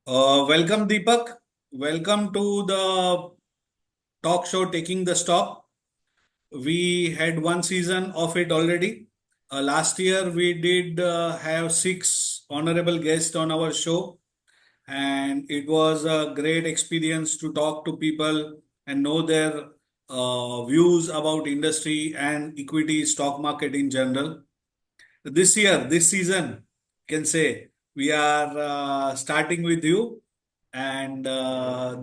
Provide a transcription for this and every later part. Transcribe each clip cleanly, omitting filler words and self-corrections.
Welcome, Deepak. Welcome to the talk show Taking the Stock. We had one season of it already. Last year, we did have six honorable guests on our show, and it was a great experience to talk to people and know their views about industry and equity stock market in general. This year, this season, can say we are starting with you, and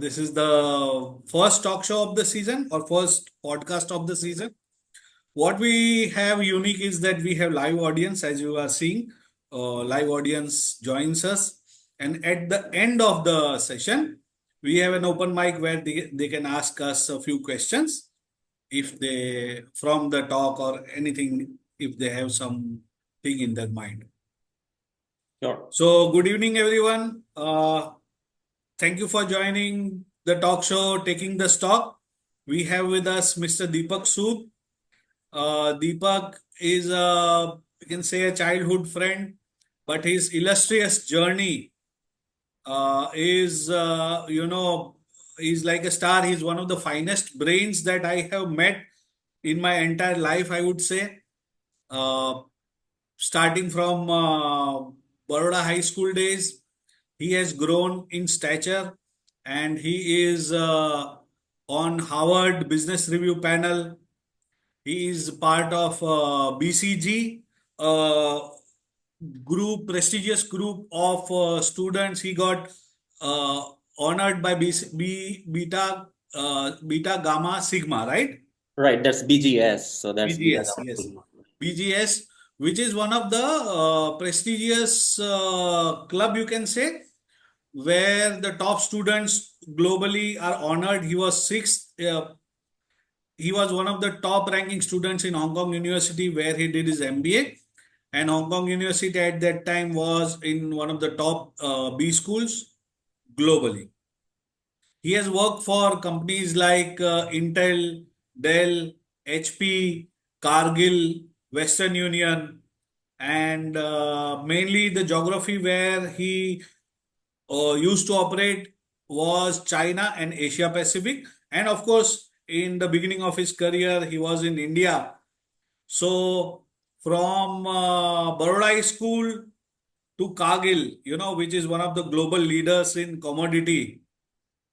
this is the first talk show of the season or first podcast of the season. What we have unique is that we have live audience, as you are seeing. Live audience joins us, and at the end of the session, we have an open mic where they can ask us a few questions if they from the talk or anything if they have something in their mind. Sure. So, good evening, everyone. Thank you for joining the talk show, Taking the Stock. We have with us Mr. Deepak Sood. Deepak is you can say a childhood friend, but his illustrious journey is, he's like a star. He's one of the finest brains that I have met in my entire life, I would say. Uh, Starting from Baroda High School days, he has grown in stature and he is on Harvard Business Review panel. He is part of BCG, uh, group, prestigious group of students. He got uh, honored by Beta Gamma Sigma, right? Right, that's BGS. So that's Beta BGS, Gamma yes. Sigma. BGS, which is one of the prestigious club, you can say, where the top students globally are honored. He was sixth. He was one of the top ranking students in Hong Kong University where he did his MBA. And Hong Kong University at that time was in one of the top B schools globally. He has worked for companies like Intel, Dell, HP, Cargill, Western Union, and mainly the geography where he used to operate was China and Asia Pacific. And of course, in the beginning of his career, he was in India. So from Baroda High School to Cargill, which is one of the global leaders in commodity.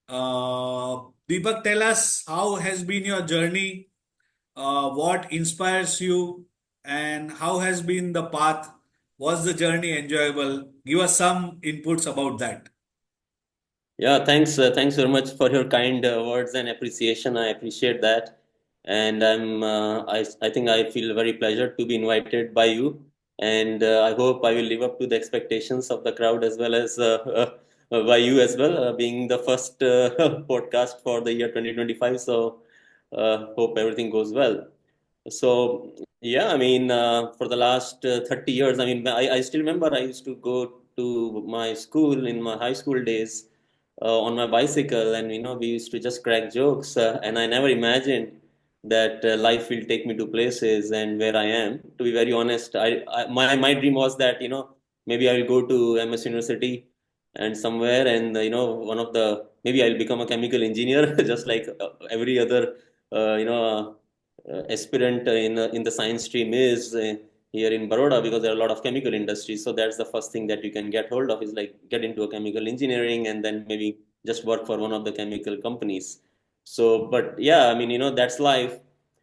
Deepak, tell us how has been your journey, what inspires you, and how has been the path? Was the journey enjoyable? Give us some inputs about that. Yeah, thanks very much for your kind words and appreciation. I appreciate that, and I think I feel very pleasured to be invited by you, and I hope I will live up to the expectations of the crowd as well as by you as well, being the first podcast for the year 2025. So, hope everything goes well. So yeah, I mean, for the last 30 years, I mean, I still remember I used to go to my school in my high school days on my bicycle, and we used to just crack jokes, and I never imagined that life will take me to places and where I am. To be very honest, my dream was that maybe I will go to MS University and somewhere, and one of the maybe I'll become a chemical engineer, just like every other uh, you know aspirant in the science stream is here in Baroda, because there are a lot of chemical industries. So that's the first thing that you can get hold of, is like get into a chemical engineering and then maybe just work for one of the chemical companies. So, but yeah, I mean, that's life.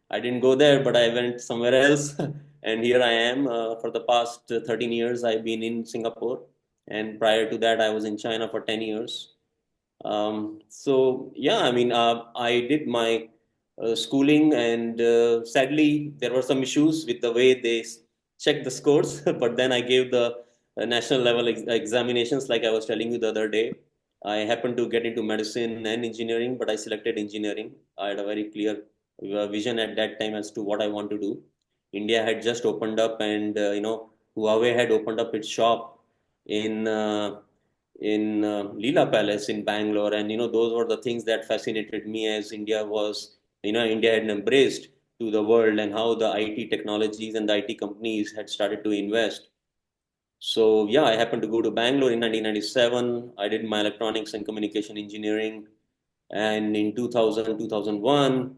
I didn't go there, but I went somewhere else, and here I am. For the past 13 years, I've been in Singapore, and prior to that, I was in China for 10 years. So yeah, I mean, I did my schooling, and sadly, there were some issues with the way they checked the scores. But then I gave the national level examinations, like I was telling you the other day. I happened to get into medicine and engineering, but I selected engineering. I had a very clear vision at that time as to what I want to do. India had just opened up, and Huawei had opened up its shop in. Leela Palace in Bangalore, and those were the things that fascinated me, as India had embraced to the world, and how the IT technologies and the IT companies had started to invest. So yeah, I happened to go to Bangalore in 1997. I did my electronics and communication engineering, and in 2000, 2001,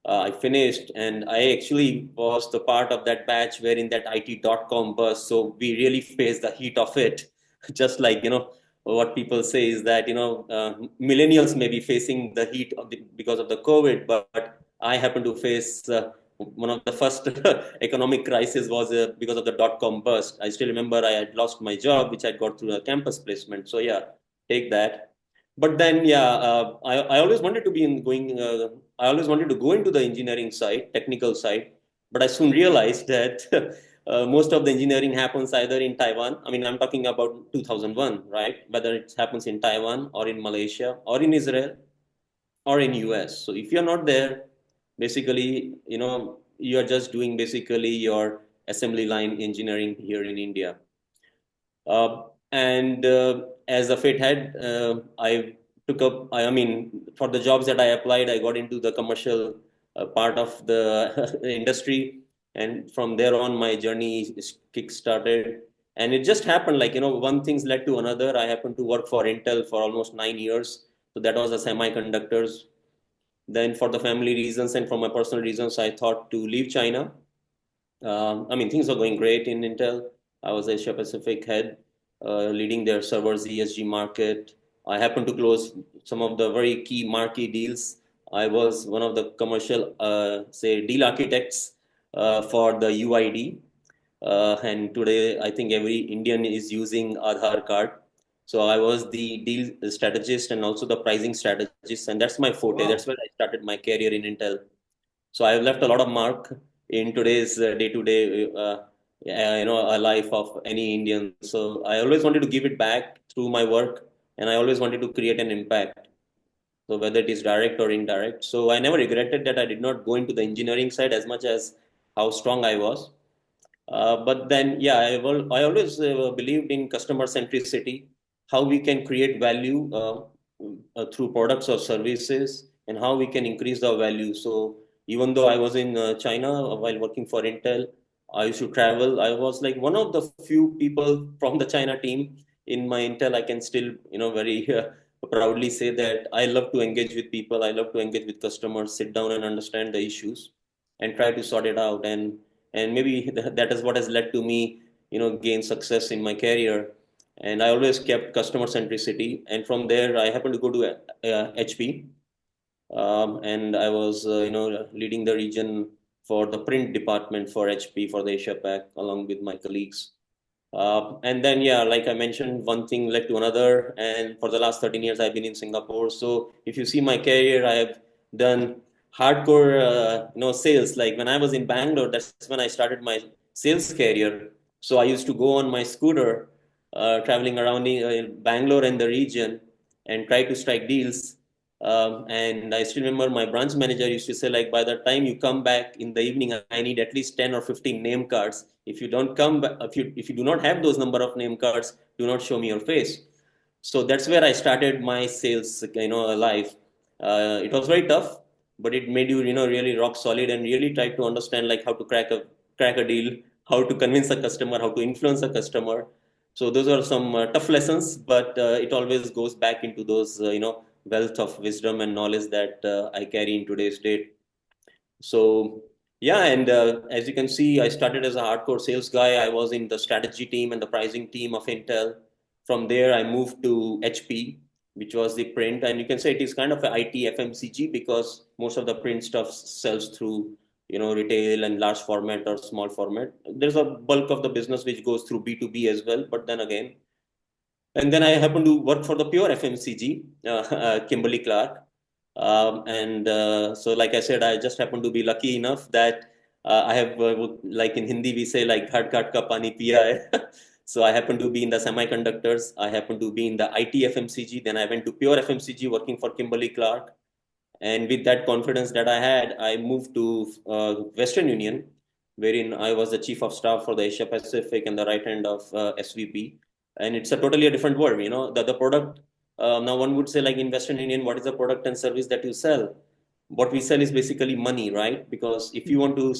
I finished, and I actually was the part of that batch wherein that IT.com bust. So we really faced the heat of it. Just like, what people say is that, millennials may be facing the heat because of the COVID, but I happen to face one of the first economic crisis was because of the dot-com bust. I still remember I had lost my job, which I got through a campus placement. So yeah, take that. But then, yeah, I always wanted to be in going. I always wanted to go into the engineering side, technical side. But I soon realized that most of the engineering happens either in Taiwan. I mean, I'm talking about 2001, right? Whether it happens in Taiwan or in Malaysia or in Israel or in US. So if you're not there, basically, you're just doing basically your assembly line engineering here in India. And as a fate had, I took up, I mean, for the jobs that I applied, I got into the commercial part of the industry. And from there on, my journey kick-started. And it just happened like, one thing's led to another. I happened to work for Intel for almost 9 years. So that was the semiconductors. Then for the family reasons and for my personal reasons, I thought to leave China. I mean, things are going great in Intel. I was Asia Pacific head, leading their servers ESG market. I happened to close some of the very key marquee deals. I was one of the commercial, say, deal architects for the UID. And today, I think every Indian is using Aadhaar card. So I was the deal strategist and also the pricing strategist, and that's my forte. That's Wow. where I started my career in Intel. So I've left a lot of mark in today's day-to-day, a life of any Indian. So I always wanted to give it back through my work, and I always wanted to create an impact. So whether it is direct or indirect. So I never regretted that I did not go into the engineering side as much as how strong I was. But then, yeah, I always believed in customer centricity, how we can create value through products or services, and how we can increase the value. So even though I was in China while working for Intel, I used to travel. I was like one of the few people from the China team in my Intel. I can still, very proudly say that I love to engage with people. I love to engage with customers, sit down and understand the issues, and try to sort it out. And maybe that is what has led to me gain success in my career. And I always kept customer centricity, and from there I happened to go to HP, and I was leading the region for the print department for HP for the Asia Pac along with my colleagues. And then, yeah, like I mentioned, one thing led to another. And for the last 13 years, I've been in Singapore. So if you see my career, I have done hardcore, sales. Like when I was in Bangalore, that's when I started my sales career. So I used to go on my scooter, traveling around in Bangalore and the region and try to strike deals. And I still remember my branch manager used to say, like, by the time you come back in the evening, I need at least 10 or 15 name cards. If you don't come back, if you do not have those number of name cards, do not show me your face. So that's where I started my sales, life. It was very tough, but it made you, really rock solid and really try to understand like how to crack a deal, how to convince a customer, how to influence a customer. So those are some tough lessons, but it always goes back into those, wealth of wisdom and knowledge that I carry in today's date. So yeah, and as you can see, I started as a hardcore sales guy. I was in the strategy team and the pricing team of Intel. From there, I moved to HP, which was the print, and you can say it is kind of a IT FMCG because most of the print stuff sells through retail and large format or small format. There's a bulk of the business which goes through B2B as well, but then again, and then I happened to work for the pure FMCG, Kimberly Clark. And so, like I said, I just happened to be lucky enough that I have, like in Hindi, we say like "घाट घाट का पानी पिया hai." So I happened to be in the semiconductors. I happened to be in the IT FMCG. Then I went to pure FMCG, working for Kimberly Clark. And with that confidence that I had, I moved to Western Union, wherein I was the chief of staff for the Asia Pacific and the right hand of SVP. And it's a totally a different world, the product. Now one would say like in Western Union, what is the product and service that you sell? what we sell is basically money, right? Because if you want to,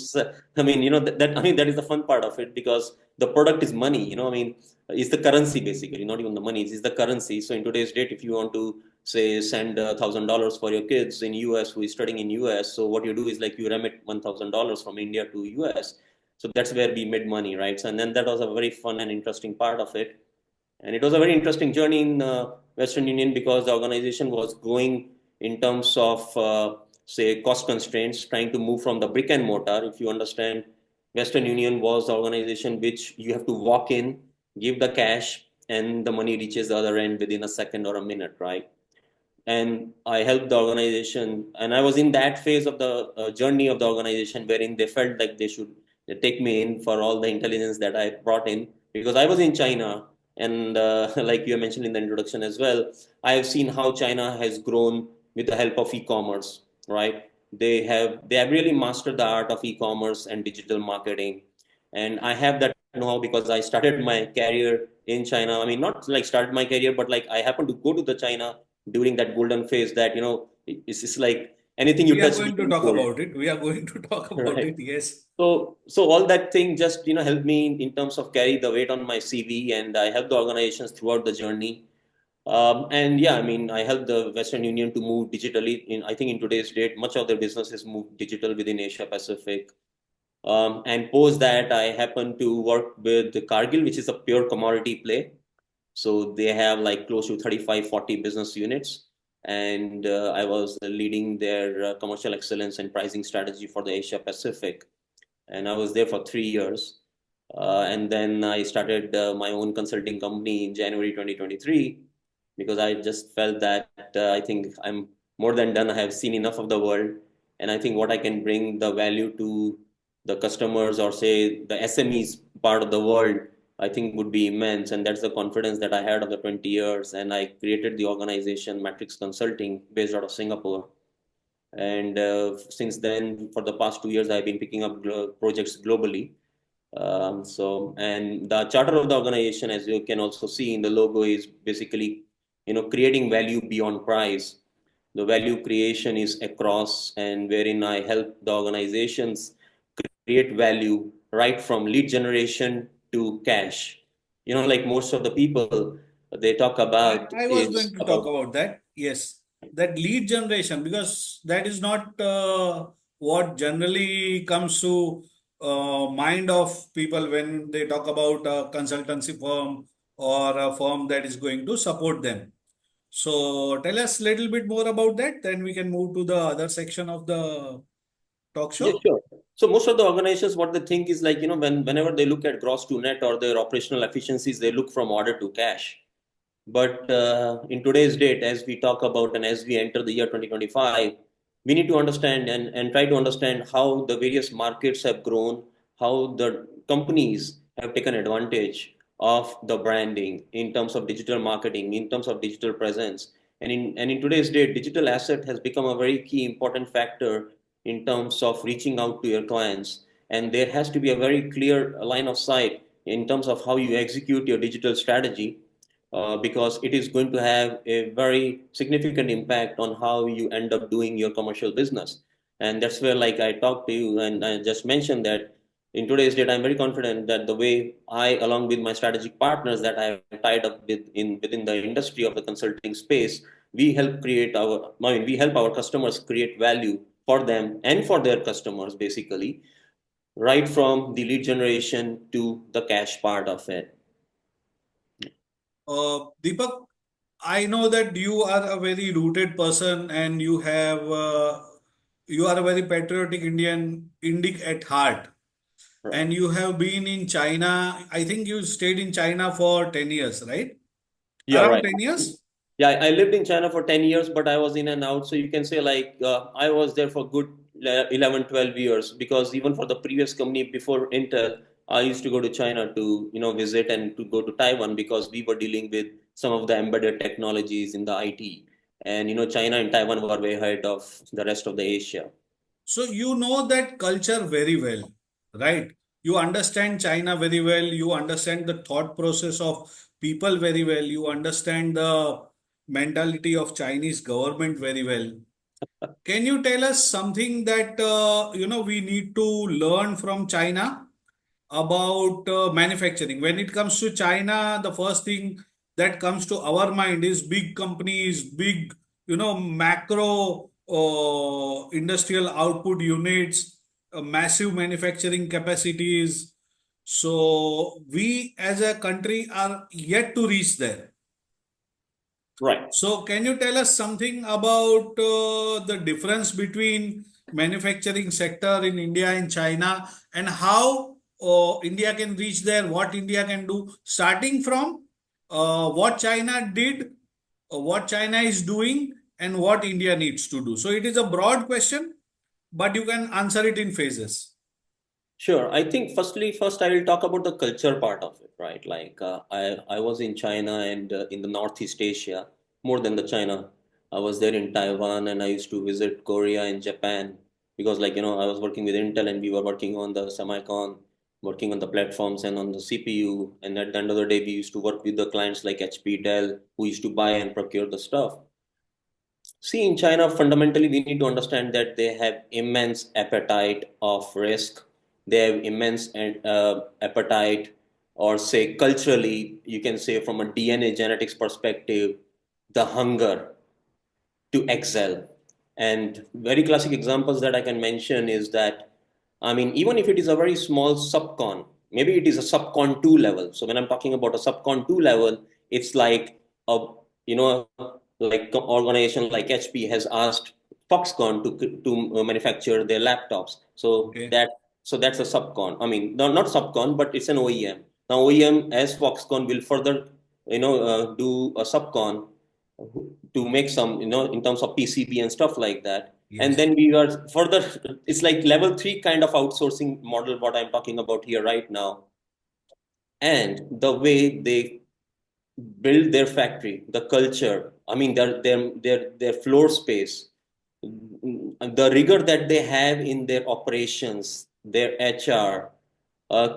I mean, I mean, that is the fun part of it because the product is money, I mean, it's the currency basically, not even the money, it's the currency. So in today's date, if you want to say send $1,000 for your kids in US who is studying in US, so what you do is like you remit $1,000 from India to US. So that's where we made money, right? So, and then that was a very fun and interesting part of it. And it was a very interesting journey in Western Union because the organization was growing in terms of, say, cost constraints, trying to move from the brick and mortar. If you understand, Western Union was the organization which you have to walk in, give the cash, and the money reaches the other end within a second or a minute, right? And I helped the organization, and I was in that phase of the journey of the organization wherein they felt like they should take me in for all the intelligence that I brought in because I was in China, and like you mentioned in the introduction as well, I have seen how China has grown with the help of e-commerce, right? They have really mastered the art of e-commerce and digital marketing, and I have that know-how because I started my career in China. I mean, not like started my career, but like I happened to go to the China during that golden phase that it's like anything you We are touch going to becomes talk gold. about it. We are going to talk about Right. it. Yes. So all that thing just helped me in terms of carry the weight on my CV, and I helped the organizations throughout the journey. And yeah, I mean, I helped the Western Union to move digitally. I think in today's date, much of their business is moved digital within Asia Pacific. And post that, I happened to work with the Cargill, which is a pure commodity play. So they have like close to 35, 40 business units. And I was leading their commercial excellence and pricing strategy for the Asia Pacific. And I was there for 3 years. And then I started my own consulting company in January 2023 because I just felt that I think I'm more than done. I have seen enough of the world. And I think what I can bring the value to the customers or say the SMEs part of the world, I think would be immense. And that's the confidence that I had of the 20 years. And I created the organization Matrix Consulting based out of Singapore. And since then, for the past 2 years, I've been picking up projects globally. And the charter of the organization, as you can also see in the logo, is basically, creating value beyond price. The value creation is across, and wherein I help the organizations create value right from lead generation to cash. Like most of the people, they talk about I was is going to talk about. about that. Yes, that lead generation, because that is not what generally comes to mind of people when they talk about a consultancy firm or a firm that is going to support them. So tell us a little bit more about that, then we can move to the other section of the talk Yeah, show. sure. So most of the organizations, what they think is like, whenever they look at gross to net or their operational efficiencies, they look from order to cash. But in today's date, as we talk about and as we enter the year 2025, we need to understand and try to understand how the various markets have grown, how the companies have taken advantage of the branding in terms of digital marketing, in terms of digital presence. And in today's date, digital asset has become a very key important factor in terms of reaching out to your clients. And there has to be a very clear line of sight in terms of how you execute your digital strategy because it is going to have a very significant impact on how you end up doing your commercial business. And that's where, like I talked to you and I just mentioned that in today's date, I'm very confident that the way I, along with my strategic partners that I have tied up within the industry of the consulting space, we help our customers create value for them and for their customers, basically, right from the lead generation to the cash part of it. Deepak, I know that you are a very rooted person and you are a very patriotic Indic at heart. Right. And you have been in China. I think you stayed in China for 10 years, right? Yeah, Around right. 10 years? Yeah, I lived in China for 10 years, but I was in and out. So you can say like I was there for good 11, 12 years because even for the previous company before Intel, I used to go to China to, visit and to go to Taiwan because we were dealing with some of the embedded technologies in the IT. And, China and Taiwan were way ahead of the rest of the Asia. So you know that culture very well, right? You understand China very well. You understand the thought process of people very well. You understand the mentality of Chinese government very well. Can you tell us something that we need to learn from China about manufacturing? When it comes to China, the first thing that comes to our mind is big companies, big macro industrial output units, massive manufacturing capacities. So we as a country are yet to reach there. Right. So, can you tell us something about the difference between manufacturing sector in India and China, and how India can reach there, what India can do, starting from what China did, what China is doing, and what India needs to do? So, it is a broad question, but you can answer it in phases. Sure. I think first I will talk about the culture part of it, right? Like I was in China and in the Northeast Asia more than the China. I was there in Taiwan and I used to visit Korea and Japan because like I was working with Intel and we were working on the semicon, working on the platforms and on the CPU. And at the end of the day, we used to work with the clients like HP, Dell, who used to buy and procure the stuff. See, in China, fundamentally, we need to understand that they have immense appetite of risk. They have immense appetite, or say culturally, you can say from a DNA genetics perspective, the hunger to excel. And very classic examples that I can mention is that, I mean, even if it is a very small subcon, maybe it is a subcon 2 level. So when I'm talking about a subcon 2 level, it's like a, like organization like HP has asked Foxconn to manufacture their laptops. Okay. So that's a subcon. I mean, not subcon, but it's an OEM. Now OEM as Foxconn will further, do a subcon to make some, in terms of PCB and stuff like that. And Yes. then we are further, it's like level three kind of outsourcing model, what I'm talking about here right now. And the way they build their factory, the culture, I mean, their floor space, the rigor that they have in their operations, their HR,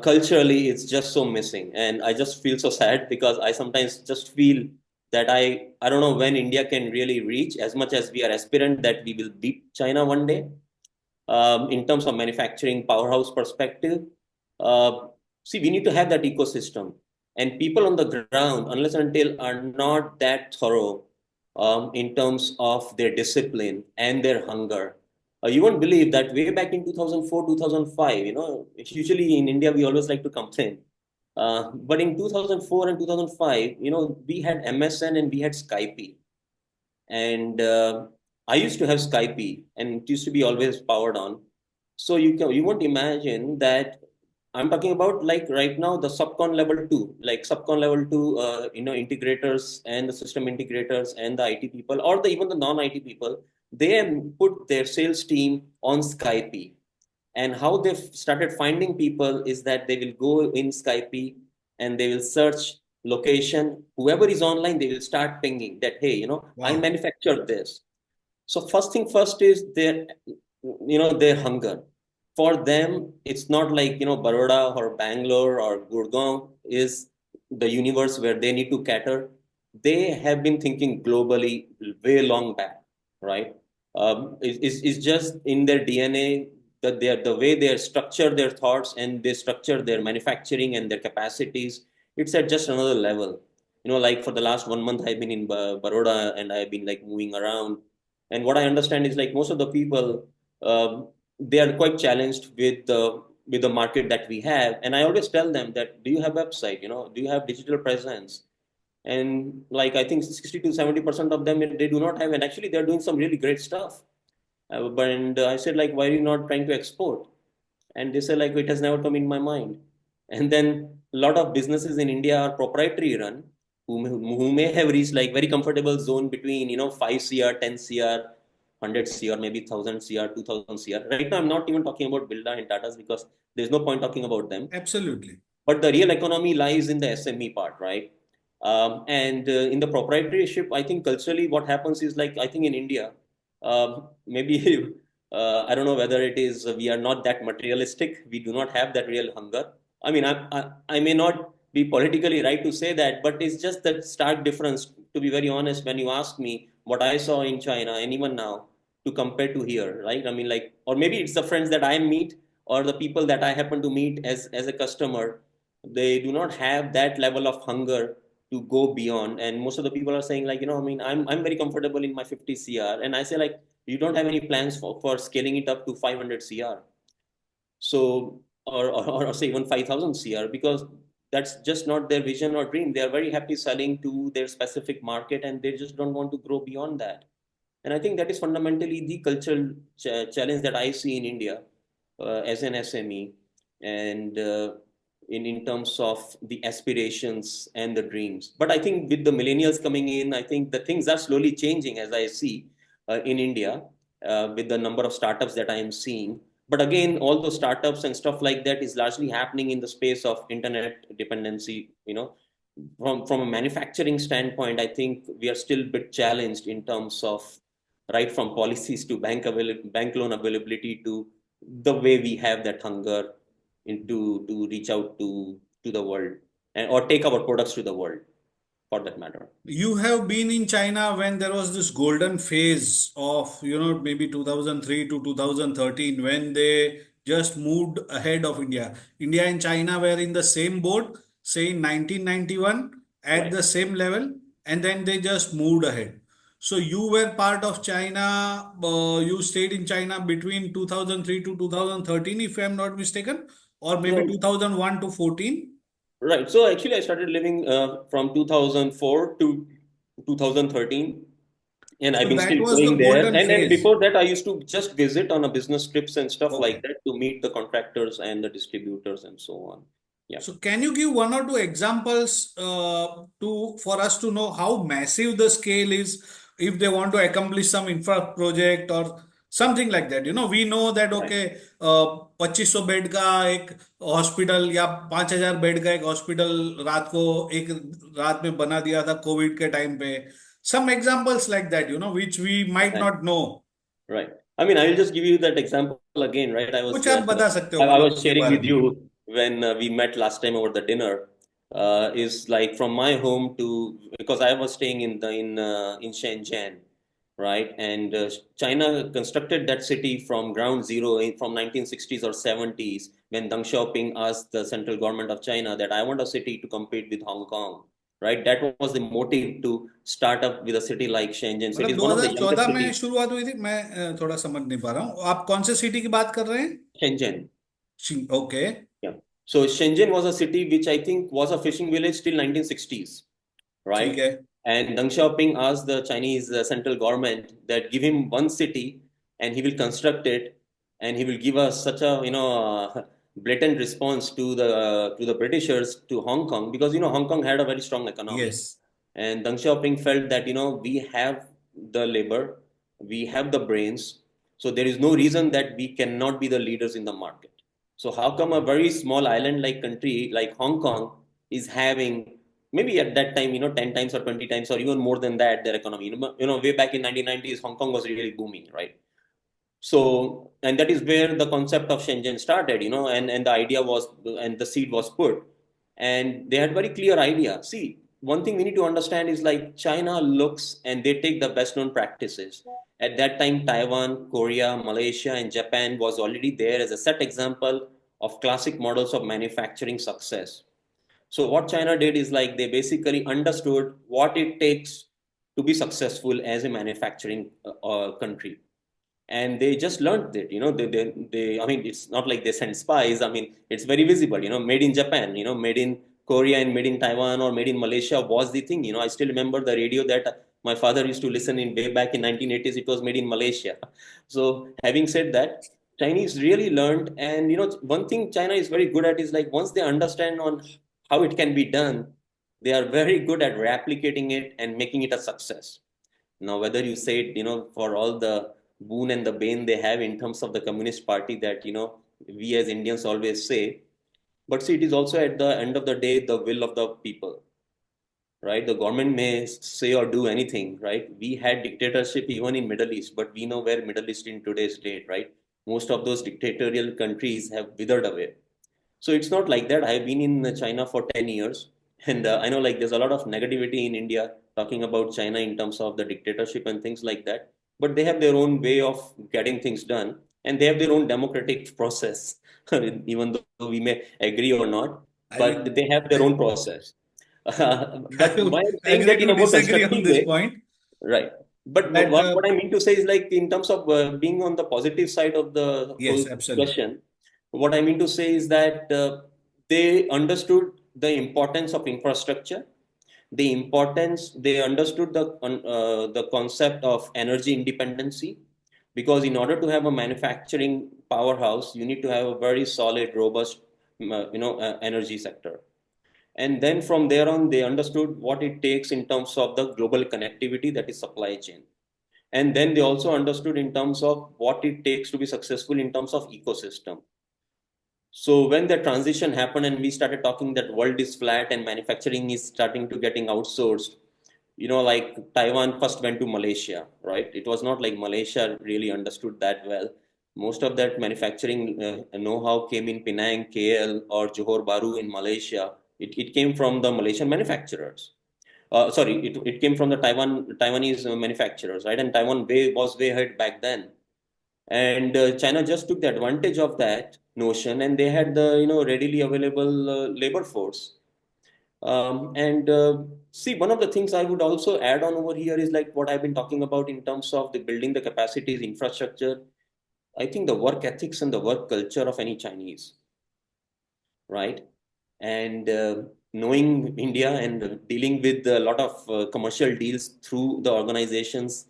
culturally, it's just so missing. And I just feel so sad because I sometimes just feel that I don't know when India can really reach as much as we are aspirant that we will beat China one day in terms of manufacturing powerhouse perspective. Uh, See, we need to have that ecosystem, and people on the ground, unless and until are not that thorough in terms of their discipline and their hunger. You won't believe that way back in 2004, 2005, usually in India, we always like to complain. But in 2004 and 2005, we had MSN and we had Skype. And I used to have Skype, and it used to be always powered on. So you won't imagine that I'm talking about like right now the subcon level two, like subcon level two, integrators and the system integrators and the IT people or even the non-IT people, they have put their sales team on Skype. And how they've started finding people is that they will go in Skype and they will search location. Whoever is online, they will start pinging that, hey, I Wow. manufactured this. So first thing first is their hunger. For them, it's not like, Baroda or Bangalore or Gurgaon is the universe where they need to cater. They have been thinking globally way long back, right? It's just in their DNA that the way they structure their thoughts and they structure their manufacturing and their capacities, it's at just another level. Like for the last 1 month, I've been in Baroda and I've been like moving around. And what I understand is like most of the people, they are quite challenged with the market that we have. And I always tell them that, do you have website? Do you have digital presence? And like I think 60 to 70% of them they do not have, and actually they're doing some really great stuff. But I said like, why are you not trying to export? And they say like, it has never come in my mind. And then a lot of businesses in India are proprietary run, who may have reached like very comfortable zone between 5 cr, 10 cr, 100 cr, maybe 1000 cr, 2000 cr. Right now I'm not even talking about Bilda and Tatas because there's no point talking about them. Absolutely. But the real economy lies in the SME part, right? And in the proprietorship, I think culturally what happens is like, I think in India, maybe I don't know whether it is we are not that materialistic. We do not have that real hunger. I mean, I may not be politically right to say that, but it's just that stark difference, to be very honest, when you ask me what I saw in China and even now. to compare to here, right? I mean, like, or maybe it's the friends that I meet or the people that I happen to meet as a customer. They do not have that level of hunger to go beyond. And most of the people are saying, like, I mean, I'm very comfortable in my 50 CR. And I say, like, you don't have any plans for scaling it up to 500 CR. So, or say even 5,000 CR, because that's just not their vision or dream. They are very happy selling to their specific market and they just don't want to grow beyond that. And I think that is fundamentally the cultural challenge that I see in India as an SME, and in terms of the aspirations and the dreams. But I think with the millennials coming in, I think the things are slowly changing as I see in India with the number of startups that I am seeing. But again, all those startups and stuff like that is largely happening in the space of internet dependency. From a manufacturing standpoint, I think we are still a bit challenged in terms of right from policies to bank loan availability to the way we have that hunger into to reach out to the world and or take our products to the world for that matter. You have been in China when there was this golden phase of, maybe 2003 to 2013 when they just moved ahead of India. India and China were in the same boat, say in 1991 at Right. the same level, and then they just moved ahead. So you were part of China, you stayed in China between 2003 to 2013, if I'm not mistaken, or maybe Right. 2001 to 14. Right. So actually, I started living from 2004 to 2013, and I've So been that still was the going there. golden And phase. before that, I used to just visit on a business trips and stuff like Okay. that to meet the contractors and the distributors and so on. Yeah. So can you give one or two examples to for us to know how massive the scale is if they want to accomplish some infra project or something like that? We know that Right. okay, 2500 bed का एक hospital या 5000 bed का एक hospital रात को एक रात में बना दिया था कोविड के टाइम पे. Some examples like that, which we might Right. not know. Right. I mean, I will just give you that example again, right? कुछ आप बता सकते हो I मतलब was उसके sharing बारे with में. you when we met last time over the dinner. Is like from my home to because I was staying in Shenzhen, right? And China constructed that city from ground zero from 1960s or 70s when Deng Xiaoping asked the central government of China that I want a city to compete with Hong Kong, right? That was the motive to start up with a city like Shenzhen. So it मतलब is one of the youngest 2014 में cities. शुरुआत हुई थी. मैं थोड़ा समझ नहीं पा रहा हूँ. आप कौन से सिटी की बात कर रहे हैं? Shenzhen. Okay. Yeah. So Shenzhen was a city which I think was a fishing village till 1960s, ठीक right? है. And Deng Xiaoping asked the Chinese central government that give him one city and he will construct it and he will give us such a blatant response to the Britishers to Hong Kong because Hong Kong had a very strong economy Yes. and Deng Xiaoping felt that we have the labor, we have the brains, so there is no reason that we cannot be the leaders in the market. So how come a very small island like country like Hong Kong is having maybe at that time 10 times or 20 times or even more than that their economy? Way back in 1990s, Hong Kong was really booming, right? So, and that is where the concept of Shenzhen started, and the idea was, and the seed was put. And they had very clear idea. See, one thing we need to understand is like China looks and they take the best known practices. At that time, Taiwan, Korea, Malaysia, and Japan was already there as a set example of classic models of manufacturing success. So what China did is like they basically understood what it takes to be successful as a manufacturing country and they just learned it I mean it's not like they sent spies. I mean it's very visible, made in Japan, made in Korea and made in Taiwan or made in Malaysia was the thing. I still remember the radio that my father used to listen in way back in 1980s. It was made in Malaysia. So having said that, Chinese really learned, and one thing China is very good at is like once they understand on how it can be done, they are very good at replicating it and making it a success. Now, whether you say it, for all the boon and the bane they have in terms of the Communist Party that, we as Indians always say, but see, it is also at the end of the day, the will of the people, right? The government may say or do anything, right? We had dictatorship even in Middle East, but we know where Middle East in today's date, right? Most of those dictatorial countries have withered away. So it's not like that. I've been in China for 10 years, and I know like there's a lot of negativity in India talking about China in terms of the dictatorship and things like that. but they have their own way of getting things done, and they have their own democratic process, even though we may agree or not, I but mean, they have their own process. I But would why I'm saying agree that in to a more disagree on constructive this way, point right? But that, what I mean to say is, like, in terms of being on the positive side of the whole yes, absolutely. discussion, what I mean to say is that they understood the importance of infrastructure, they understood the concept of energy independency, because in order to have a manufacturing powerhouse, you need to have a very solid, robust, energy sector. And then from there on, they understood what it takes in terms of the global connectivity, that is supply chain. And then they also understood in terms of what it takes to be successful in terms of ecosystem. So when the transition happened and we started talking that world is flat and manufacturing is starting to getting outsourced, like Taiwan first went to Malaysia, right? It was not like Malaysia really understood that well. Most of that manufacturing know-how came in Penang, KL, or Johor Bahru in Malaysia. It came from the Malaysian manufacturers. Sorry, it came from the Taiwanese manufacturers, right? And Taiwan was way ahead back then. And China just took the advantage of that notion, and they had the readily available labor force. And see, one of the things I would also add on over here is like what I've been talking about in terms of the building the capacities, infrastructure. I think the work ethics and the work culture of any Chinese, right? And knowing India and dealing with a lot of commercial deals through the organizations,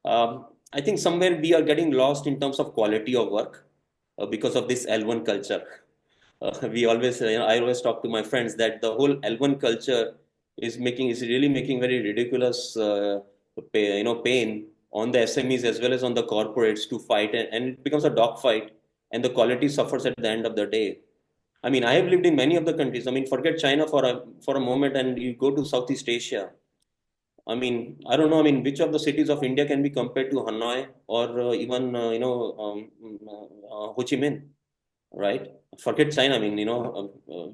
I think somewhere we are getting lost in terms of quality of work because of this L1 culture. We always, I always talk to my friends that the whole L1 culture is really making very ridiculous, pain on the SMEs as well as on the corporates to fight, and it becomes a dogfight, and the quality suffers at the end of the day. I mean, I have lived in many of the countries. I mean, forget China for a moment, and you go to Southeast Asia. I mean, I don't know. I mean, which of the cities of India can be compared to Hanoi or even Ho Chi Minh, right? Forget China. I mean,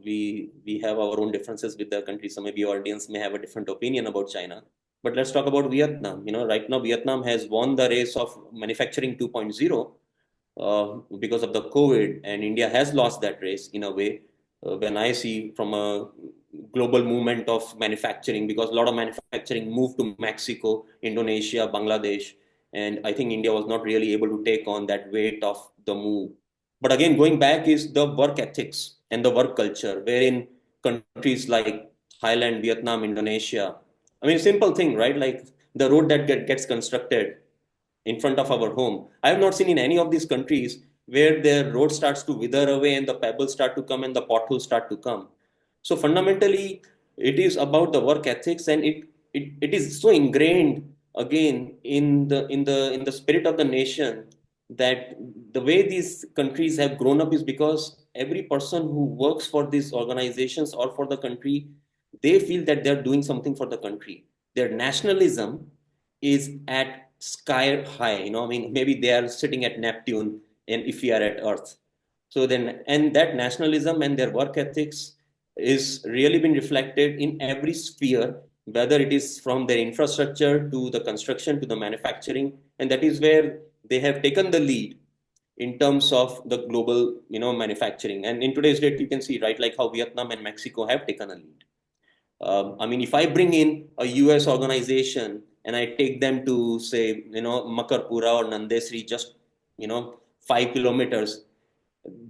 we have our own differences with the country, so maybe our audience may have a different opinion about China. But let's talk about Vietnam. Right now Vietnam has won the race of manufacturing 2.0 because of the COVID, and India has lost that race in a way. When I see from a global movement of manufacturing, because a lot of manufacturing moved to Mexico, Indonesia, Bangladesh, and I think India was not really able to take on that weight of the move. But again, going back is the work ethics and the work culture, wherein countries like Thailand, Vietnam, Indonesia, I mean, simple thing, right? Like the road that gets constructed in front of our home. I have not seen in any of these countries where the road starts to wither away and the pebbles start to come and the potholes start to come. So fundamentally, it is about the work ethics, and it is so ingrained again in the spirit of the nation, that the way these countries have grown up is because every person who works for these organizations or for the country, they feel that they're doing something for the country. Their nationalism is at sky high. I mean, maybe they are sitting at Neptune, and if we are at Earth. So then, and that nationalism and their work ethics is really been reflected in every sphere, whether it is from their infrastructure to the construction to the manufacturing, and that is where they have taken the lead in terms of the global, manufacturing. And in today's date, you can see, right, like how Vietnam and Mexico have taken a lead. I mean, if I bring in a US organization and I take them to, say, Makarpura or Nandesri, just, 5 kilometers,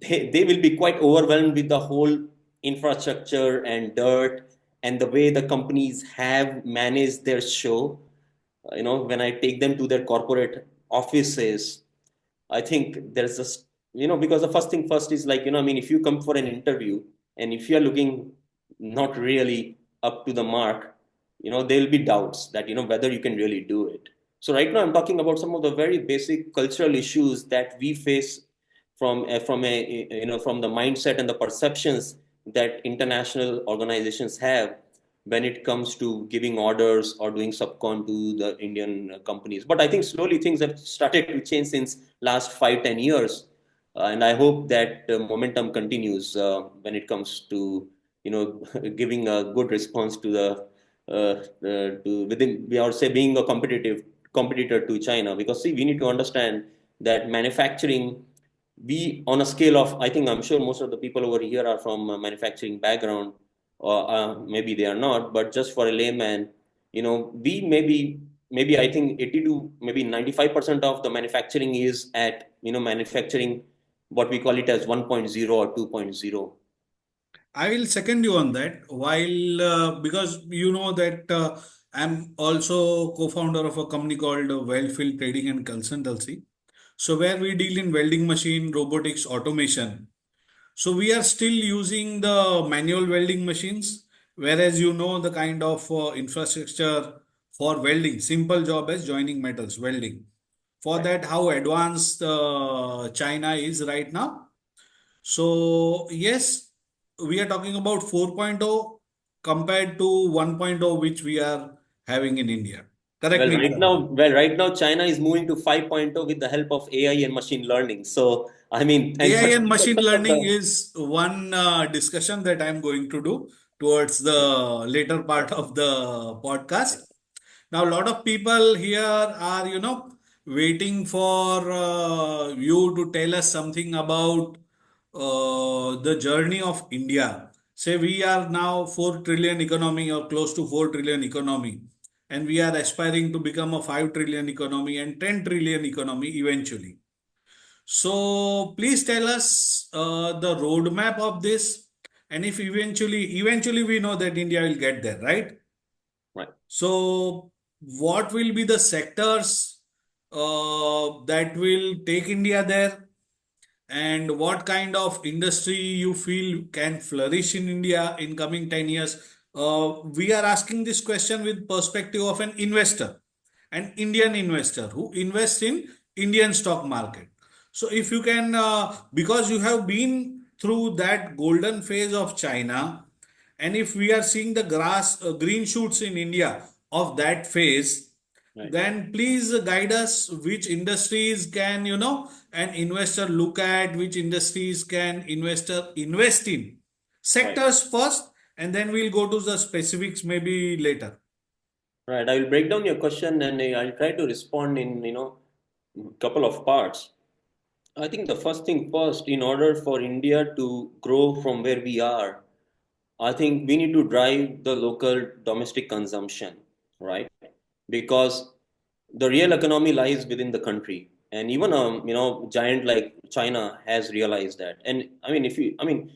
they will be quite overwhelmed with the whole infrastructure and dirt and the way the companies have managed their show. When I take them to their corporate offices, I think there's just, because the first thing first is like, I mean, if you come for an interview and if you're looking not really up to the mark, there'll be doubts that, whether you can really do it. So right now I'm talking about some of the very basic cultural issues that we face from the mindset and the perceptions that international organizations have when it comes to giving orders or doing subcon to the Indian companies. But I think slowly things have started to change since last 5-10 years, and I hope that momentum continues when it comes to giving a good response to the to within, we are say, being a competitive competitor to China. Because see, we need to understand that manufacturing, we on a scale of, I think I'm sure most of the people over here are from a manufacturing background, or maybe they are not, but just for a layman, we maybe I think 80 to maybe 95% of the manufacturing is at manufacturing what we call it as 1.0 or 2.0. I will second you on that. While because you know that I'm also co-founder of a company called Wellfield Trading and Consultancy. So where we deal in welding machine, robotics, automation. So we are still using the manual welding machines, whereas you know the kind of infrastructure for welding, simple job as joining metals, welding. For Right. that, how advanced China is right now. So yes, we are talking about 4.0 compared to 1.0, which we are having in India. Correct Well, me if right I'm now, wrong. well, right now, China is moving to 5.0 with the help of AI and machine learning. So, I mean, and AI and 30% machine of learning the is one discussion that I'm going to do towards the later part of the podcast. Now, a lot of people here are, waiting for you to tell us something about the journey of India. Say we are now 4 trillion economy or close to 4 trillion economy, and we are aspiring to become a 5 trillion economy and 10 trillion economy eventually. So please tell us the roadmap of this, and if eventually we know that India will get there, right? right. So what will be the sectors that will take India there? And what kind of industry you feel can flourish in India in coming 10 years? We are asking this question with perspective of an Indian investor who invests in Indian stock market. So if you can, because you have been through that golden phase of China, and if we are seeing the green shoots in India of that phase, Right. then please guide us which industries can, an investor look at, which industries can investor invest in. Right. Sectors first, and then we'll go to the specifics maybe later. Right. I will break down your question and I'll try to respond in, couple of parts. I think the first thing first, in order for India to grow from where we are, I think we need to drive the local domestic consumption, right? Because the real economy lies within the country, and even giant like China has realized that. And I mean, if you, I mean,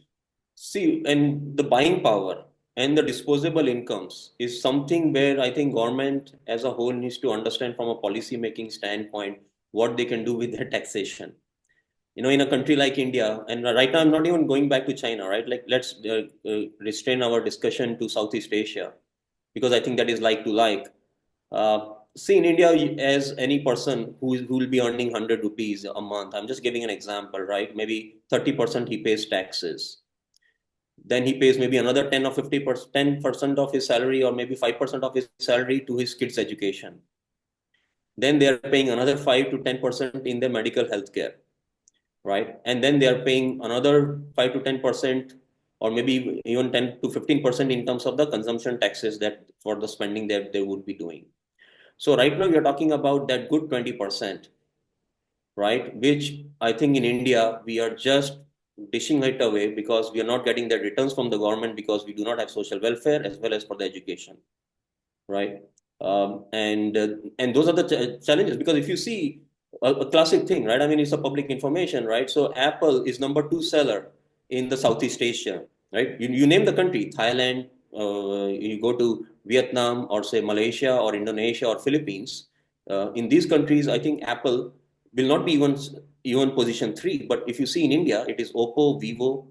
see, and the buying power and the disposable incomes is something where I think government as a whole needs to understand from a policy making standpoint what they can do with their taxation. In a country like India, and right now I'm not even going back to China, right? Like let's restrain our discussion to Southeast Asia because I think that is like to like. See, in India, as any person who will be earning 100 rupees a month, I'm just giving an example, right? Maybe 30% he pays taxes. Then he pays maybe another 10 or 50%, 10% of his salary, or maybe 5% of his salary to his kids' education. Then they are paying another 5 to 10% in their medical health care, right? And then they are paying another 5 to 10%, or maybe even 10 to 15% in terms of the consumption taxes that for the spending that they would be doing. So right now we are talking about that good 20%, right? Which I think in India we are just dishing it away because we are not getting the returns from the government because we do not have social welfare as well as for the education, right? And those are the challenges because if you see a classic thing, right? I mean, it's a public information, right? So Apple is number two seller in the Southeast Asia, right? You name the country, Thailand, you go to Vietnam or say Malaysia or Indonesia or Philippines. In these countries, I think Apple will not be even position three. But if you see in India, it is Oppo, Vivo,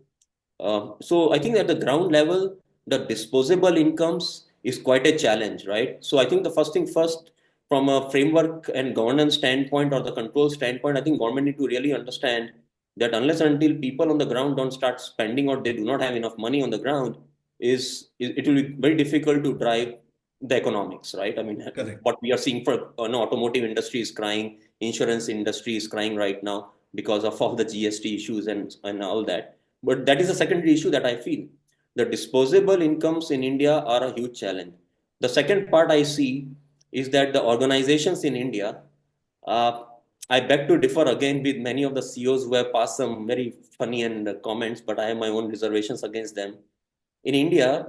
so I think at the ground level, the disposable incomes is quite a challenge, right? So I think the first thing first, from a framework and governance standpoint or the control standpoint, I think government need to really understand that unless until people on the ground don't start spending or they do not have enough money on the ground, it will be very difficult to drive the economics, right? I mean, Correct. what we are seeing for automotive industry is crying, insurance industry is crying right now because of all the GST issues and all that. But that is a secondary issue that I feel. The disposable incomes in India are a huge challenge. The second part I see is that the organizations in India, uh, I beg to differ again with many of the CEOs who have passed some very funny and comments, but I have my own reservations against them. In India,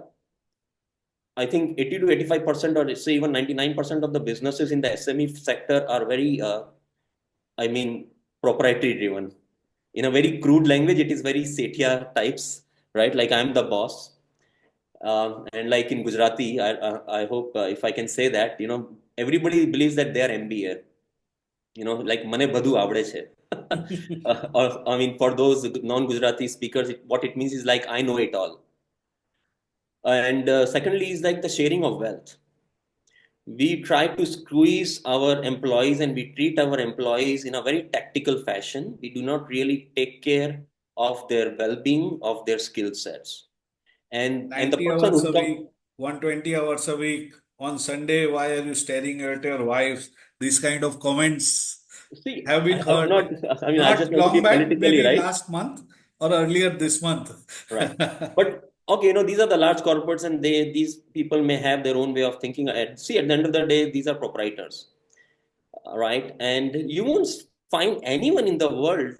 I think 80 to 85%, or say even 99% of the businesses in the SME sector are very, I mean, proprietary driven. In a very crude language, it is very Setia types, right? Like I'm the boss. And like in Gujarati, I hope if I can say that, everybody believes that they are MBA. Like mane badhu avde છે. Or I mean, for those non-Gujarati speakers, what it means is like I know it all. And secondly, is like the sharing of wealth. We try to squeeze our employees and we treat our employees in a very tactical fashion. We do not really take care of their well-being, of their skill sets. And the 90 person hours who a comes, week, 120 hours a week. On Sunday, why are you staring at your wives? These kind of comments see, have been I'm not, heard. I mean, I just Not want to long be back, politically maybe right. last month or earlier this month. Right. But okay, these are the large corporates and these people may have their own way of thinking. See, at the end of the day, these are proprietors, right? And you won't find anyone in the world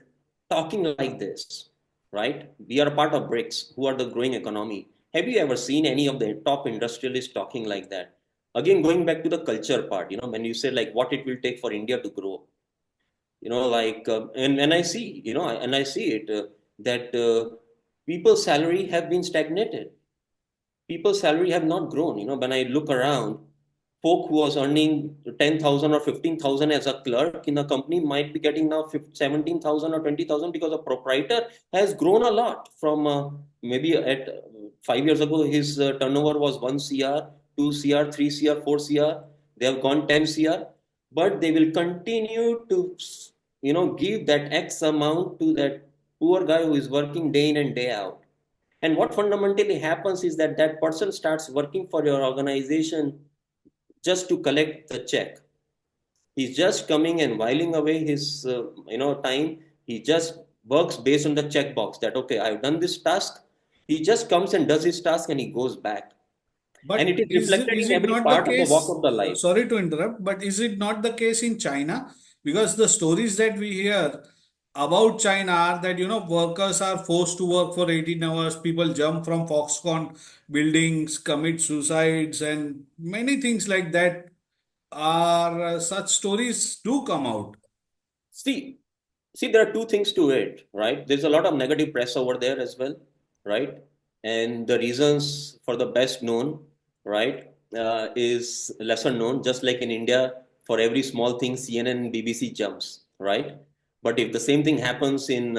talking like this, right? We are a part of BRICS, who are the growing economy. Have you ever seen any of the top industrialists talking like that? Again, going back to the culture part, when you say like what it will take for India to grow, like and I see, and I see it that people's salary have been stagnated, people's salary have not grown. When I look around, folk who was earning 10,000 or 15,000 as a clerk in a company might be getting now 17,000 or 20,000 because a proprietor has grown a lot from maybe at 5 years ago, his turnover was 1 CR, 2 CR, 3 CR, 4 CR. They have gone 10 CR, but they will continue to, give that X amount to that poor guy who is working day in and day out. And what fundamentally happens is that that person starts working for your organization just to collect the check. He's just coming and whiling away his time. He just works based on the checkbox that okay, I've done this task. He just comes and does his task and he goes back. And But it is is reflected is in it every not the part of the walk case? of the life. Sorry to interrupt, but is it not the case in China? Because the stories that we hear about China are that workers are forced to work for 18 hours. People jump from Foxconn buildings, commit suicides, and many things like that. Are such stories do come out? See, see, there are two things to it, right? There's a lot of negative press over there as well, right? And the reasons for the best known, right, is lesser known. Just like in India, for every small thing, CNN and BBC jumps, right? But if the same thing happens in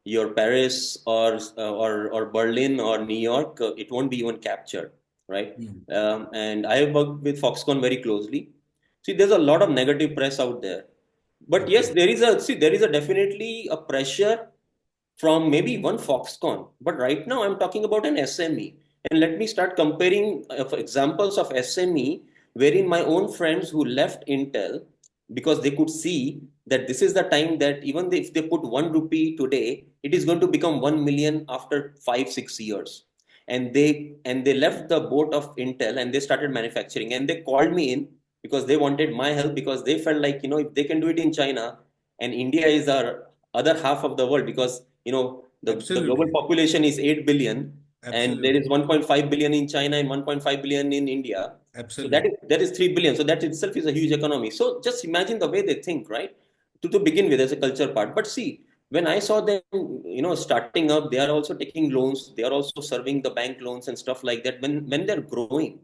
your Paris or Berlin or New York, it won't be even captured, right? Hmm. And I have worked with Foxconn very closely. See, there's a lot of negative press out there, but yes, Okay. there is a definitely a pressure from maybe one Foxconn. But right now I'm talking about an SME. And let me start comparing examples of SME wherein my own friends who left Intel because they could see that this is the time that even if they put 1 rupee today, it is going to become 1 million after 5 6 years. And they left the boat of Intel and they started manufacturing. And they called me in because they wanted my help because they felt like, if they can do it in China and India is our other half of the world because the global Absolutely. population is 8 billion and there is Absolutely. 1.5 billion in China and 1.5 billion in India. So that is Absolutely. that is 3 billion. So that itself is a huge economy. So just imagine the way they think, right? To begin with as a culture part. But see, when I saw them, starting up, they are also taking loans. They are also serving the bank loans and stuff like that. When they're growing,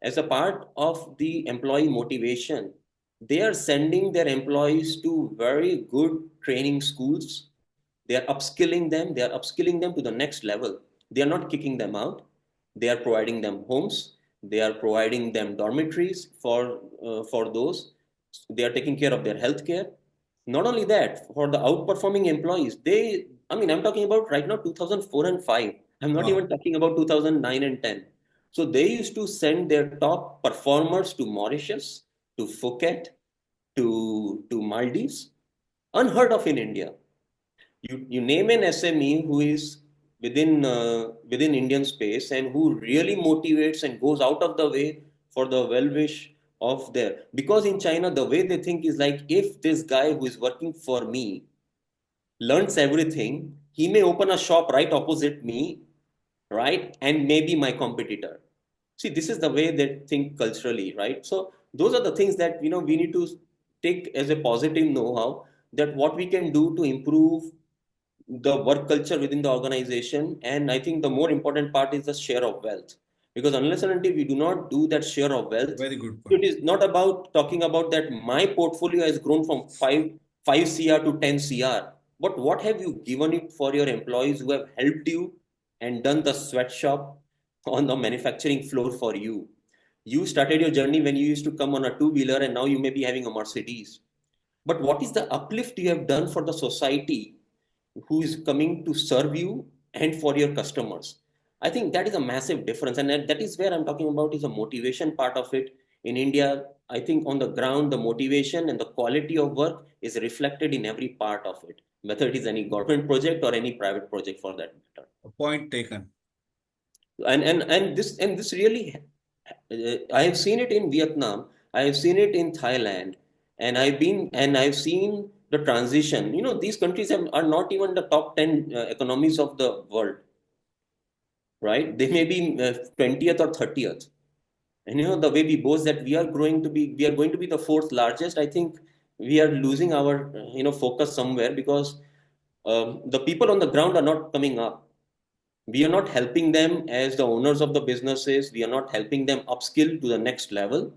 as a part of the employee motivation, they are sending their employees to very good training schools. They are upskilling them. They are upskilling them to the next level. They are not kicking them out. They are providing them homes. They are providing them dormitories for those. They are taking care of their health care. Not only that, for the outperforming employees, I mean, I'm talking about right now 2004 and 5. I'm not even Wow. talking about 2009 and 10. So they used to send their top performers to Mauritius, to Phuket, to Maldives, unheard of in India. You name an SME who is within Indian space and who really motivates and goes out of the way for the well wish of there. Because in China, the way they think is like, if this guy who is working for me learns everything, he may open a shop right opposite me, right? And maybe my competitor. See, this is the way they think culturally, right? So those are the things that we need to take as a positive know-how, that what we can do to improve the work culture within the organization. And I think the more important part is the share of wealth, because unless and until we do not do that share of wealth, Very good it point. is not about talking about that my portfolio has grown from 5 cr to 10 cr, but what have you given it for your employees who have helped you and done the sweatshop on the manufacturing floor for you. You started your journey when you used to come on a two-wheeler, and now you may be having a Mercedes. But what is the uplift you have done for the society who is coming to serve you and for your customers? I think that is a massive difference. And that is where I'm talking about is a motivation part of it. In India, I think on the ground, the motivation and the quality of work is reflected in every part of it, whether it is any government project or any private project for that matter. A point taken. And this really, I have seen it in Vietnam, I have seen it in Thailand, and I've seen the transition. These countries are not even the top 10 economies of the world, right? They may be 20th or 30th. And the way we boast that we are going to be the fourth largest, I think we are losing our focus somewhere, because the people on the ground are not coming up. We are not helping them as the owners of the businesses. We are not helping them upskill to the next level.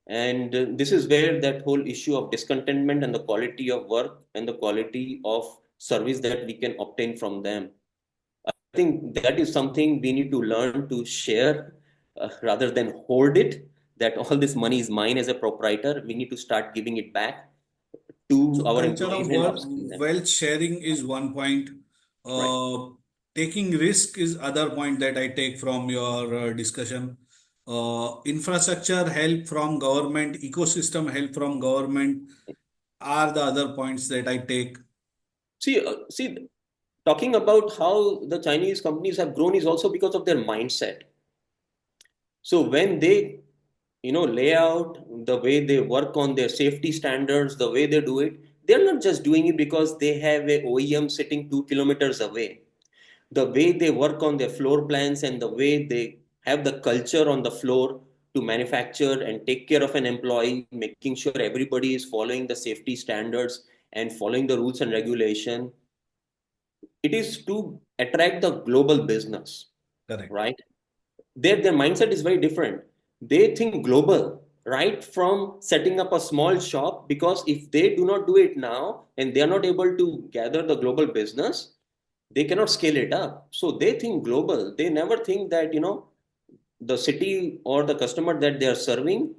And this is where that whole issue of discontentment and the quality of work and the quality of service that we can obtain from them. I think that is something we need to learn to share, rather than hoard it, that all this money is mine as a proprietor. We need to start giving it back to So our culture employees of and work, upskill them. wealth sharing is one point. Right. Uh, Taking risk is other point that I take from your discussion. Infrastructure help from government, ecosystem help from government are the other points that I take. See, talking about how the Chinese companies have grown is also because of their mindset. So when they, lay out the way they work on their safety standards, the way they do it, they're not just doing it because they have a OEM sitting 2 kilometers away. The way they work on their floor plans and the way they have the culture on the floor to manufacture and take care of an employee, making sure everybody is following the safety standards and following the rules and regulation, it is to attract the global business, Correct. right? Their mindset is very different. They think global, right? From setting up a small shop, because if they do not do it now and they are not able to gather the global business, they cannot scale it up. So they think global. They never think that, the city or the customer that they are serving,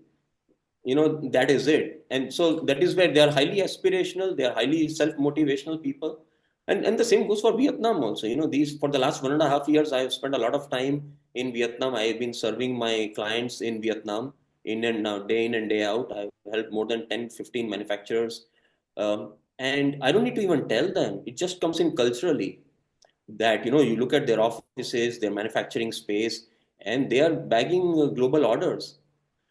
that is it. And so that is where they are highly aspirational, they are highly self-motivational people. And the same goes for Vietnam also. These, for the last 1.5 years, I have spent a lot of time in Vietnam. I have been serving my clients in Vietnam, day in and day out. I've helped more than 10, 15 manufacturers. And I don't need to even tell them, it just comes in culturally, that you look at their offices, their manufacturing space, and they are bagging global orders.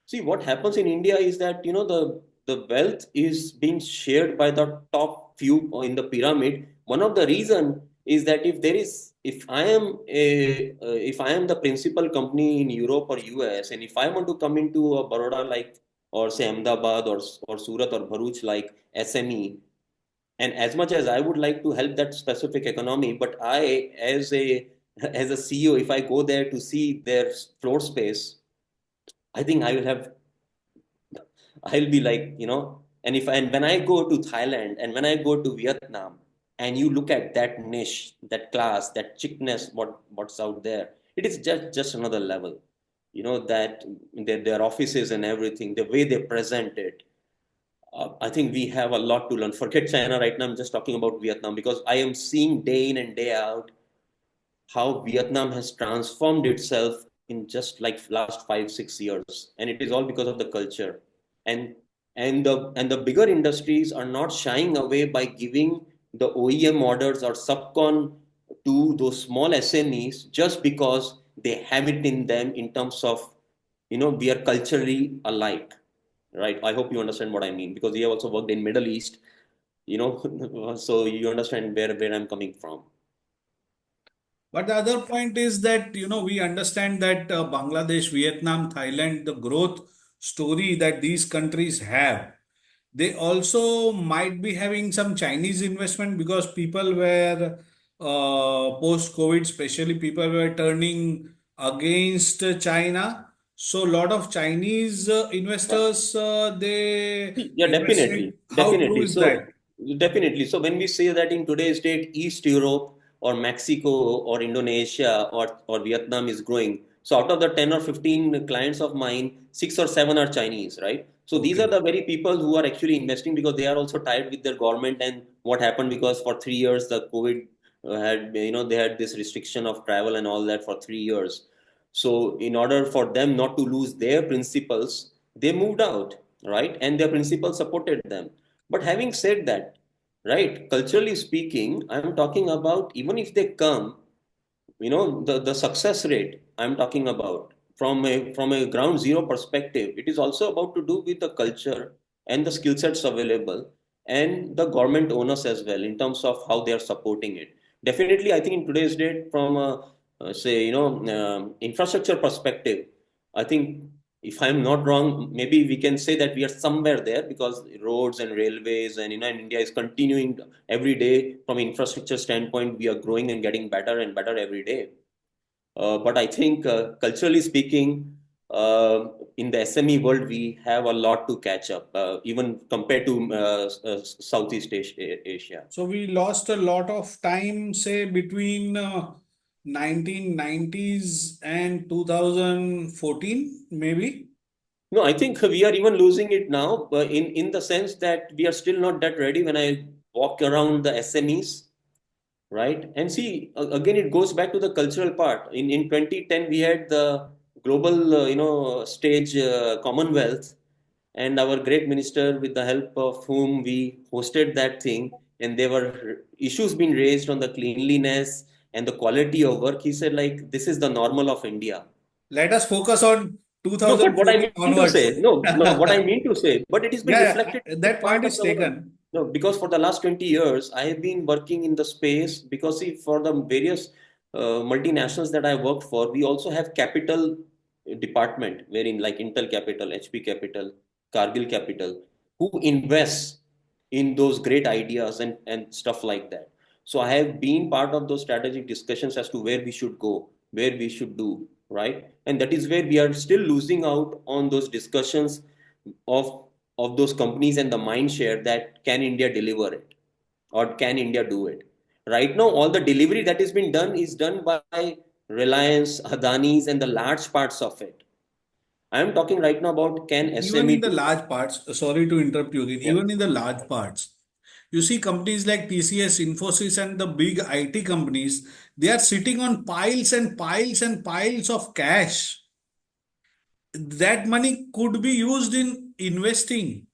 See, what happens in India is that the wealth is being shared by the top few in the pyramid. One of the reason is that if I am the principal company in Europe or US, and if I want to come into a Baroda, like, or say Ahmedabad, or Surat or Bharuch, like SME, and as much as I would like to help that specific economy, but as a CEO, if I go there to see their floor space, I think I'll be like, and when I go to Thailand and when I go to Vietnam, and you look at that niche, that class, that chickness, what's out there, it is just another level. That their offices and everything, the way they present it. I think we have a lot to learn. Forget China right now. I'm just talking about Vietnam, because I am seeing day in and day out how Vietnam has transformed itself in just like last 5, 6 years, and it is all because of the culture. And and the bigger industries are not shying away by giving the OEM orders or subcon to those small SMEs, just because they have it in them, in terms of we are culturally alike. right? I hope you understand what I mean, because you have also worked in Middle East, you know, so you understand where I'm coming from. But the other point is that, we understand that Bangladesh, Vietnam, Thailand, the growth story that these countries have, they also might be having some Chinese investment because people were, post-COVID, especially people were turning against China. So a lot of Chinese investors, they Yeah, invested. definitely, How true definitely. is that? So definitely. So when we say that in today's date, East Europe or Mexico or Indonesia or Vietnam is growing. So out of the 10 or 15 clients of mine, 6 or 7 are Chinese, right? So these are Okay. the very people who are actually investing because they are also tied with their government and what happened because for 3 years the COVID had, they had this restriction of travel and all that for 3 years. So in order for them not to lose their principles, they moved out, right? And their principles supported them. But having said that, right, culturally speaking, I'm talking about even if they come, the success rate I'm talking about from a ground zero perspective, it is also about to do with the culture and the skill sets available and the government owners as well in terms of how they are supporting it. Definitely, I think in today's date, from a say infrastructure perspective, I think if I'm not wrong, maybe we can say that we are somewhere there because roads and railways and in India is continuing every day from infrastructure standpoint. We are growing and getting better and better every day. But I think culturally speaking, in the SME world, we have a lot to catch up, even compared to Southeast Asia. So we lost a lot of time, say between 1990s and 2014, maybe. No, I think we are even losing it now, in the sense that we are still not that ready. When I walk around the SMEs, right? And see, again, it goes back to the cultural part. In 2010, we had the global, stage Commonwealth, and our great minister, with the help of whom we hosted that thing, and there were issues being raised on the cleanliness and the quality of work. He said, like, this is the normal of India. Let us focus on No, but what I 2014 mean to say, onwards. no, what I mean to say, but it has been Yeah, reflected yeah, in that part point of is our, taken. no, because for the last 20 years, I have been working in the space because see, for the various multinationals that I worked for, we also have capital department, wherein like Intel Capital, HP Capital, Cargill Capital, who invests in those great ideas and stuff like that. So I have been part of those strategic discussions as to where we should go, where we should do, right? And that is where we are still losing out on those discussions of of those companies and the mind share that can India deliver it or can India do it? Right now, all the delivery that has been done is done by Reliance, Adani's, and the large parts of it. I am talking right now about can Even SME in the do it? large parts, sorry to interrupt you again, Yeah. even in the large parts, you see companies like TCS, Infosys, and the big IT companies, they are sitting on piles and piles and piles of cash. That money could be used in investing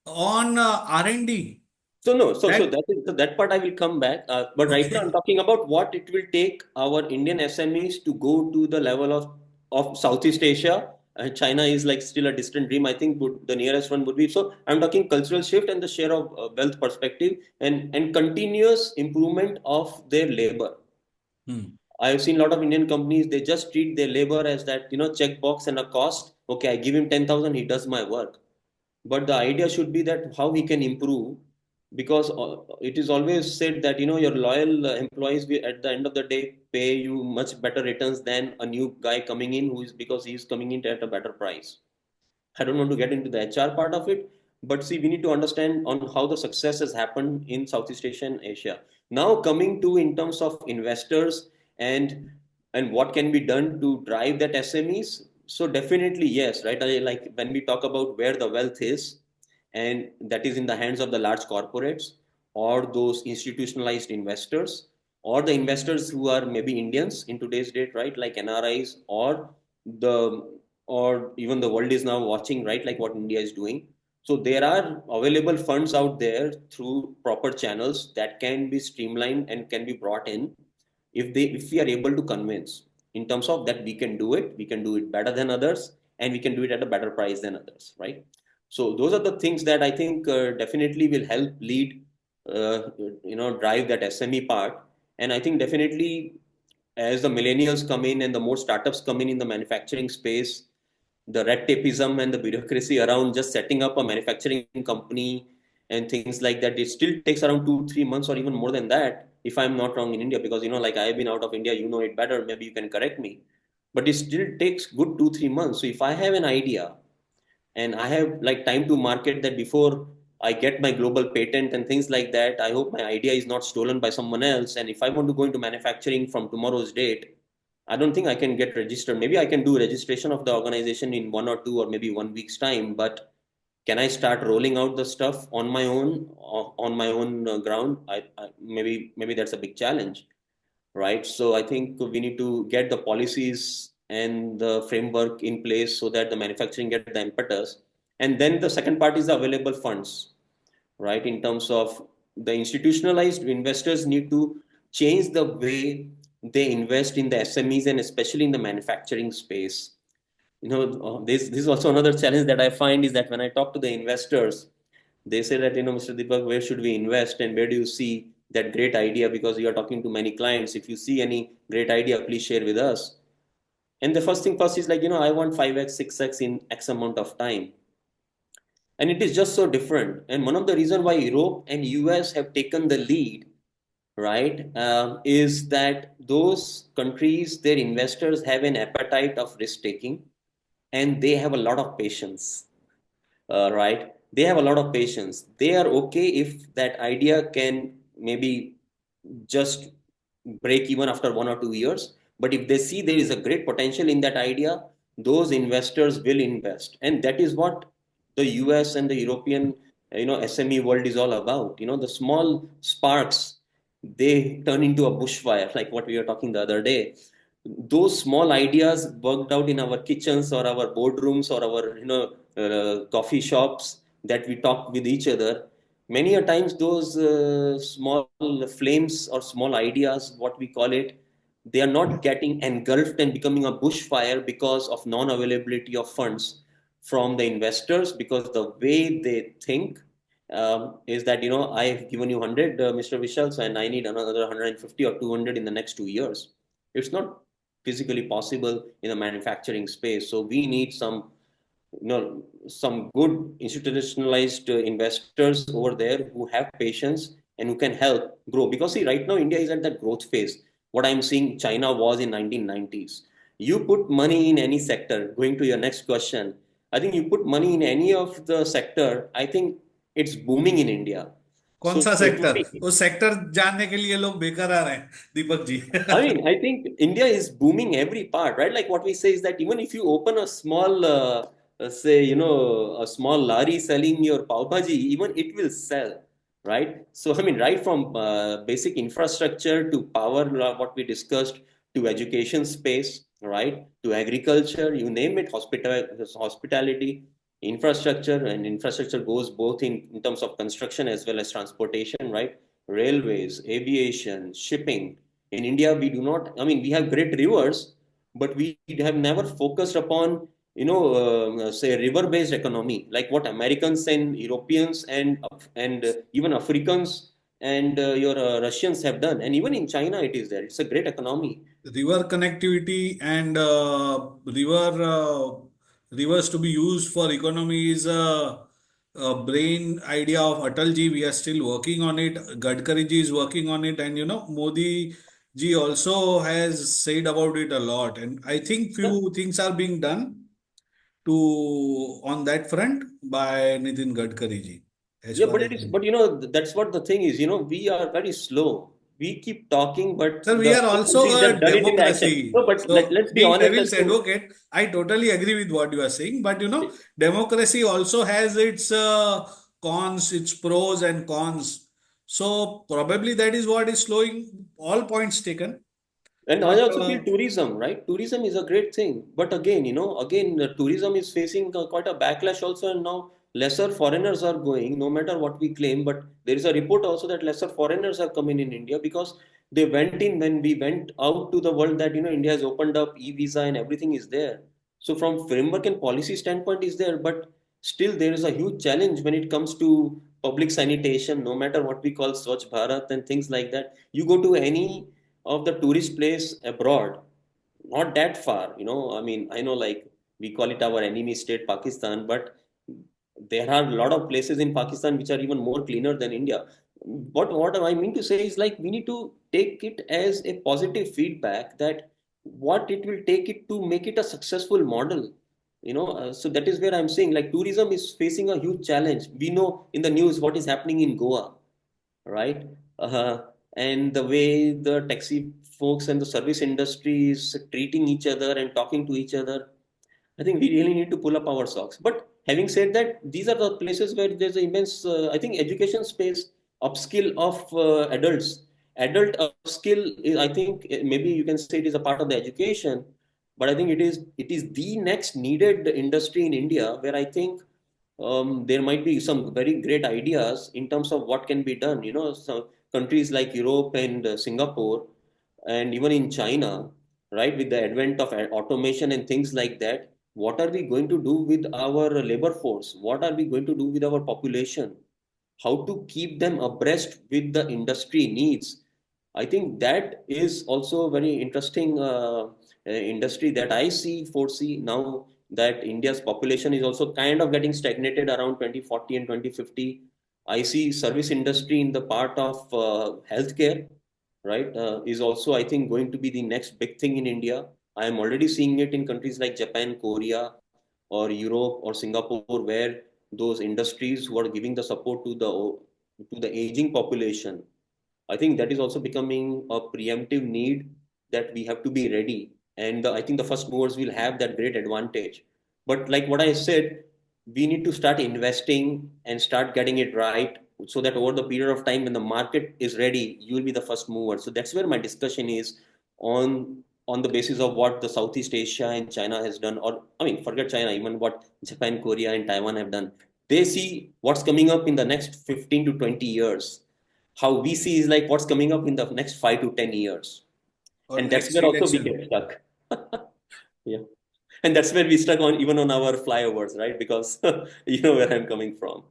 on R&D. So no, so That that is that part I will come back. But right now I'm okay. talking about what it will take our Indian SMEs to go to the level of Southeast Asia. China is like still a distant dream. I think the nearest one would be. So I'm talking cultural shift and the share of wealth perspective and continuous improvement of their labor. Hmm. I've seen a lot of Indian companies, they just treat their labor as that, checkbox and a cost. Okay, I give him 10,000, he does my work. But the idea should be that how he can improve because it is always said that, your loyal employees will, at the end of the day, pay you much better returns than a new guy coming in who is because he is coming in at a better price. I don't want to get into the HR part of it, but see, we need to understand on how the success has happened in Southeast Asia and Asia. Now, coming to in terms of investors and what can be done to drive that SMEs. So definitely yes, right? Like when we talk about where the wealth is, and that is in the hands of the large corporates or those institutionalized investors or the investors who are maybe Indians in today's date, right? Like NRIs the or even the world is now watching, right? Like what India is doing. So there are available funds out there through proper channels that can be streamlined and can be brought in if we are able to convince in terms of that we can do it better than others, and we can do it at a better price than others, right? So those are the things that I think definitely will help lead, drive that SME part. And I think definitely as the millennials come in and the more startups come in the manufacturing space, the red tapeism and the bureaucracy around just setting up a manufacturing company and things like that, it still takes around 2 3 months or even more than that, if I'm not wrong, in India, because like I've been out of India, you know it better, maybe you can correct me, but it still takes good 2 3 months. So if I have an idea and I have like time to market that before I get my global patent and things like that, I hope my idea is not stolen by someone else. And if I want to go into manufacturing from tomorrow's date, I don't think I can get registered. Maybe I can do registration of the organization in 1 or 2 or maybe 1 week's time, but can I start rolling out the stuff on my own, on my own ground? Maybe that's a big challenge, right? So I think we need to get the policies and the framework in place so that the manufacturing get the impetus. And then the second part is the available funds, right? In terms of the institutionalized investors need to change the way they invest in the SMEs and especially in the manufacturing space. This is also another challenge that I find is that when I talk to the investors, they say that, Mr. Deepak, where should we invest and where do you see that great idea? Because you are talking to many clients. If you see any great idea, please share with us. And the first thing first is like, I want 5x, 6x in X amount of time. And it is just so different. And one of the reasons why Europe and US have taken the lead, right, is that those countries, their investors have an appetite of risk taking and they have a lot of patience, right? They have a lot of patience. They are okay if that idea can maybe just break even after 1 or 2 years. But if they see there is a great potential in that idea, those investors will invest. And that is what the US and the European, SME world is all about. The small sparks, they turn into a bushfire, like what we were talking the other day. Those small ideas worked out in our kitchens or our boardrooms or our coffee shops that we talk with each other, many a times those small flames or small ideas, what we call it, they are not getting engulfed and becoming a bushfire because of non-availability of funds from the investors, because the way they think is that, I've given you 100, Mr. Vishal, so and I need another 150 or 200 in the next 2 years. It's not physically possible in the manufacturing space. So we need some good institutionalized investors over there who have patience and who can help grow. Because see, right now India is at that growth phase. What I'm seeing, China was in 1990s. You put money in any sector, going to your next question, I think you put money in any of the sector, I think it's booming in India. कौन So सा it would sector? be, उस sector जानने के लिए लोग बेकरार हैं, Deepak ji. I mean, I think India is booming every part, right? Like what we say is that even if you open a small, say, a small lari selling your pav bhaji, even it will sell, right? So, I mean, right from basic infrastructure to power, what we discussed, to education space, right? To agriculture, you name it, hospitality, infrastructure, and infrastructure goes both in terms of construction as well as transportation, right? Railways, aviation, shipping. In India, we do not, I mean, we have great rivers, but we have never focused upon, say, river-based economy, like what Americans and Europeans and even Africans and your Russians have done. And even in China, it is there. It's a great economy. River connectivity and rivers to be used for economy is a brain idea of Atal ji. We are still working on it. Gadkari ji is working on it, and Modi ji also has said about it a lot. And I think Yeah, few things are being done to on that front by Nitin Gadkari ji, as yeah, far but as it is, I know. but that's what the thing is, we are very slow. We keep talking, but Sir, we the are other also countries have a done it in the action. democracy. No, but So, let's be being honest devil's as to, advocate, I totally agree with what you are saying. But democracy also has its cons, its pros and cons. So, probably that is what is slowing all points taken. and I But also feel tourism, right? Tourism is a great thing. But again, tourism is facing quite a backlash also. And now lesser foreigners are going, no matter what we claim. But there is a report also that lesser foreigners are coming in India because they went in when we went out to the world that, India has opened up e-visa and everything is there. So from framework and policy standpoint is there. But still there is a huge challenge when it comes to public sanitation, no matter what we call Swachh Bharat and things like that. You go to any of the tourist place abroad, not that far, I mean, I know like we call it our enemy state, Pakistan, but there are a lot of places in Pakistan which are even more cleaner than India. What I mean to say is like we need to take it as a positive feedback that what it will take it to make it a successful model. So that is where I'm saying like tourism is facing a huge challenge. We know in the news what is happening in Goa, right? Uh, and the way the taxi folks and the service industry is treating each other and talking to each other, I think we really need to pull up our socks. But having said that, these are the places where there's an immense, I think, education space, upskill of adults. Adult upskill is, I think, maybe you can say it is a part of the education, but I think it is the next needed industry in India where I think there might be some very great ideas in terms of what can be done. Some countries like Europe and Singapore, and even in China, right, with the advent of automation and things like that, what are we going to do with our labor force? What are we going to do with our population? How to keep them abreast with the industry needs? I think that is also a very interesting industry that I foresee now that India's population is also kind of getting stagnated around 2040 and 2050. I see service industry in the part of healthcare, right, is also, I think, going to be the next big thing in India. I am already seeing it in countries like Japan, Korea, or Europe or Singapore, where those industries who are giving the support to the aging population, I think that is also becoming a preemptive need that we have to be ready. And I think the first movers will have that great advantage. But like what I said, we need to start investing and start getting it right so that over the period of time when the market is ready, you will be the first mover. So that's where my discussion is on the basis of what the Southeast Asia and China has done, or I mean, forget China, even what Japan, Korea, and Taiwan have done. They see what's coming up in the next 15 to 20 years. How we see is like what's coming up in the next 5 to 10 years. Or And that's next where also we election. get stuck. Yeah. And that's where we stuck on even on our flyovers, right? Because you know where I'm coming from.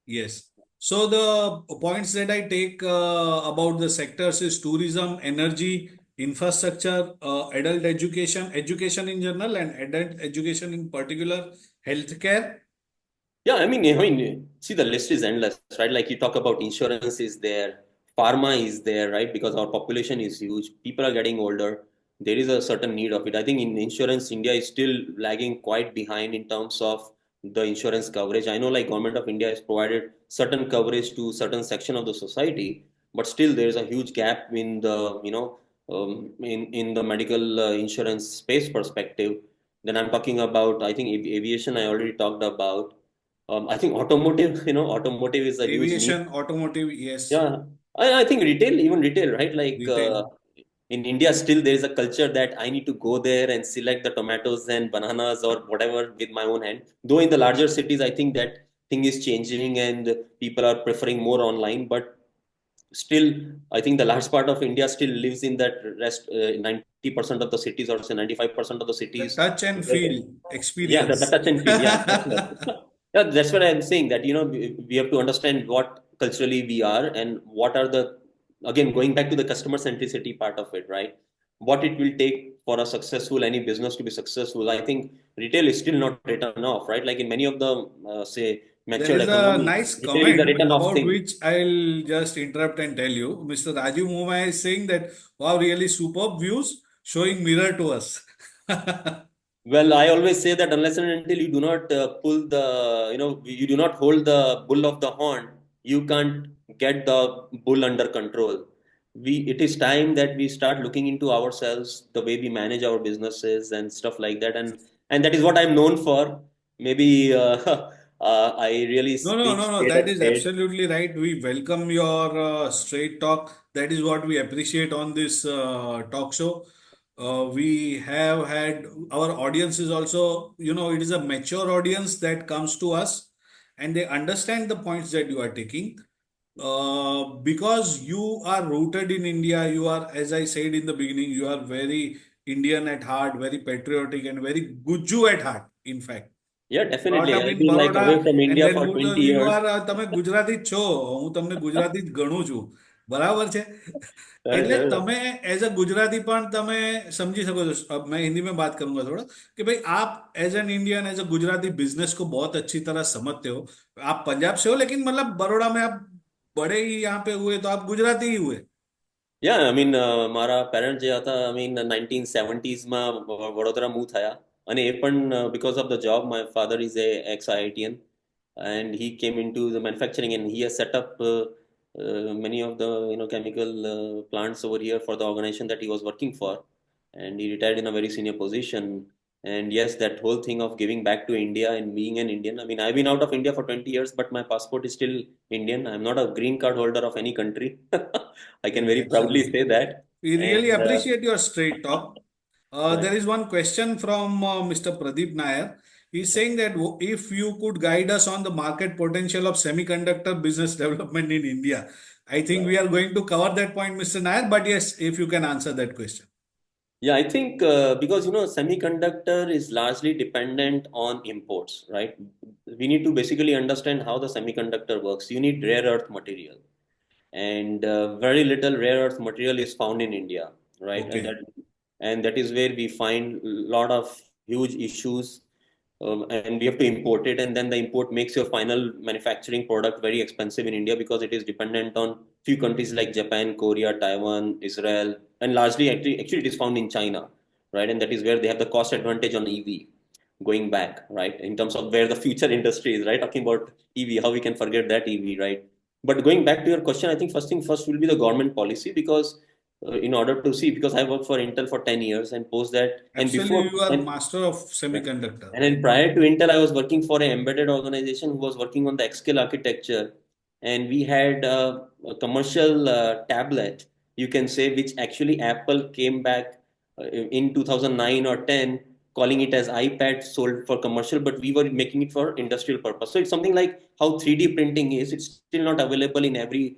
Yes. So the points that I take about the sectors is tourism, energy, infrastructure, adult education, education in general, and adult education in particular, healthcare. Yeah, see, the list is endless, right? Like you talk about insurance is there, pharma is there, right? Because our population is huge, people are getting older. There is a certain need of it. I think in insurance, India is still lagging quite behind in terms of the insurance coverage. I know, like government of India has provided certain coverage to certain section of the society, but still there is a huge gap in the, in the medical insurance space perspective. Then I'm talking about, I think aviation. I already talked about. I think automotive, automotive is a huge need. Aviation, automotive, yes, Yeah, I think retail, even retail, right? Like retail. in India, still there is a culture that I need to go there and select the tomatoes and bananas or whatever with my own hand. Though in the larger cities, I think that thing is changing and people are preferring more online. But still, I think the large part of India still lives in that rest 90% of the cities or say 95% of the The cities. touch and feel Yeah, the experience. touch and feel. Yeah, definitely. Yeah, that's what I'm saying. That we have to understand what culturally we are and what are the again going back to the customer centricity part of it, right? What it will take for a successful any business to be successful. I think retail is still not written off, right? Like in many of the say There matured is a economies, nice retail is a comment written off about thing. which I'll just interrupt and tell you. Mr. Rajiv Mumai is saying that, wow, really superb views showing mirror to us. Well, I always say that unless and until you do not pull the, you do not hold the bull of the horn, you can't get the bull under control. It is time that we start looking into ourselves, the way we manage our businesses and stuff like that, and that is what I'm known for. Maybe I really No, no, speak no, no. straight That is ahead. absolutely right. We welcome your straight talk. That is what we appreciate on this talk show. We have had our audience is also, it is a mature audience that comes to us and they understand the points that you are taking. Because you are rooted in India, you are, as I said in the beginning, you are very Indian at heart, very patriotic, and very Guju at heart, in fact. Yeah, brought definitely. up I've in been like away Baroda, from and India then for moved to, 20 you years. are, તમે ગુજરાતી જ છો, હું તમને ગુજરાતી જ ગણું છું, બરાબર છે? Right, એટલે right. તમે એઝ અ ગુજરાતી પણ તમે समझी सको છો. अब मैं हिंदी में बात करूंगा थोड़ा, कि भाई आप as an Indian, as a Gujarati business को बहुत अच्छी तरह समझते हो. आप पंजाब से हो, लेकिन मतलब बड़ौदा में आप बड़े ही यहाँ पे हुए, तो आप गुजराती ही हुए. Yeah, I mean, મારા પેરેન્ટ જે હતા, I mean, 1970s માં વડોદરા મૂવ થયા અને એ પણ because of the job, my father is a ex-IITian and he came into the manufacturing and he has set up many of the chemical plants over here for the organization that he was working for, and he retired in a very senior position. And yes, that whole thing of giving back to India and being an Indian, I mean, I've been out of India for 20 years, but my passport is still Indian. I'm not a green card holder of any country. I can very proudly Absolutely. say that. We really And appreciate your straight talk. right. There is one question from Mr. Pradeep Nair. He's saying that if you could guide us on the market potential of semiconductor business development in India. I think we are going to cover that point, Mr. Nair, but yes, if you can answer that question. Yeah, I think because semiconductor is largely dependent on imports, right? We need to basically understand how the semiconductor works. You need rare earth material, and very little rare earth material is found in India, right? Okay. And that is where we find a lot of huge issues, and we have to import it, and then the import makes your final manufacturing product very expensive in India because it is dependent on few countries like Japan, Korea, Taiwan, Israel, and largely actually it is found in China, right? And that is where they have the cost advantage on EV going back, right? In terms of where the future industry is, right? Talking about EV, how we can forget that EV, right? But going back to your question, I think first thing first will be the government policy because in order to see, because I worked for Intel for 10 years and post that, and Actually, before, you are and master of yeah. semiconductor, And then right? prior to Intel, I was working for an embedded organization who was working on the Xscale architecture. And we had a commercial tablet, you can say, which actually Apple came back in 2009 or 10, calling it as iPad sold for commercial, but we were making it for industrial purpose. So it's something like how 3D printing is. It's still not available in every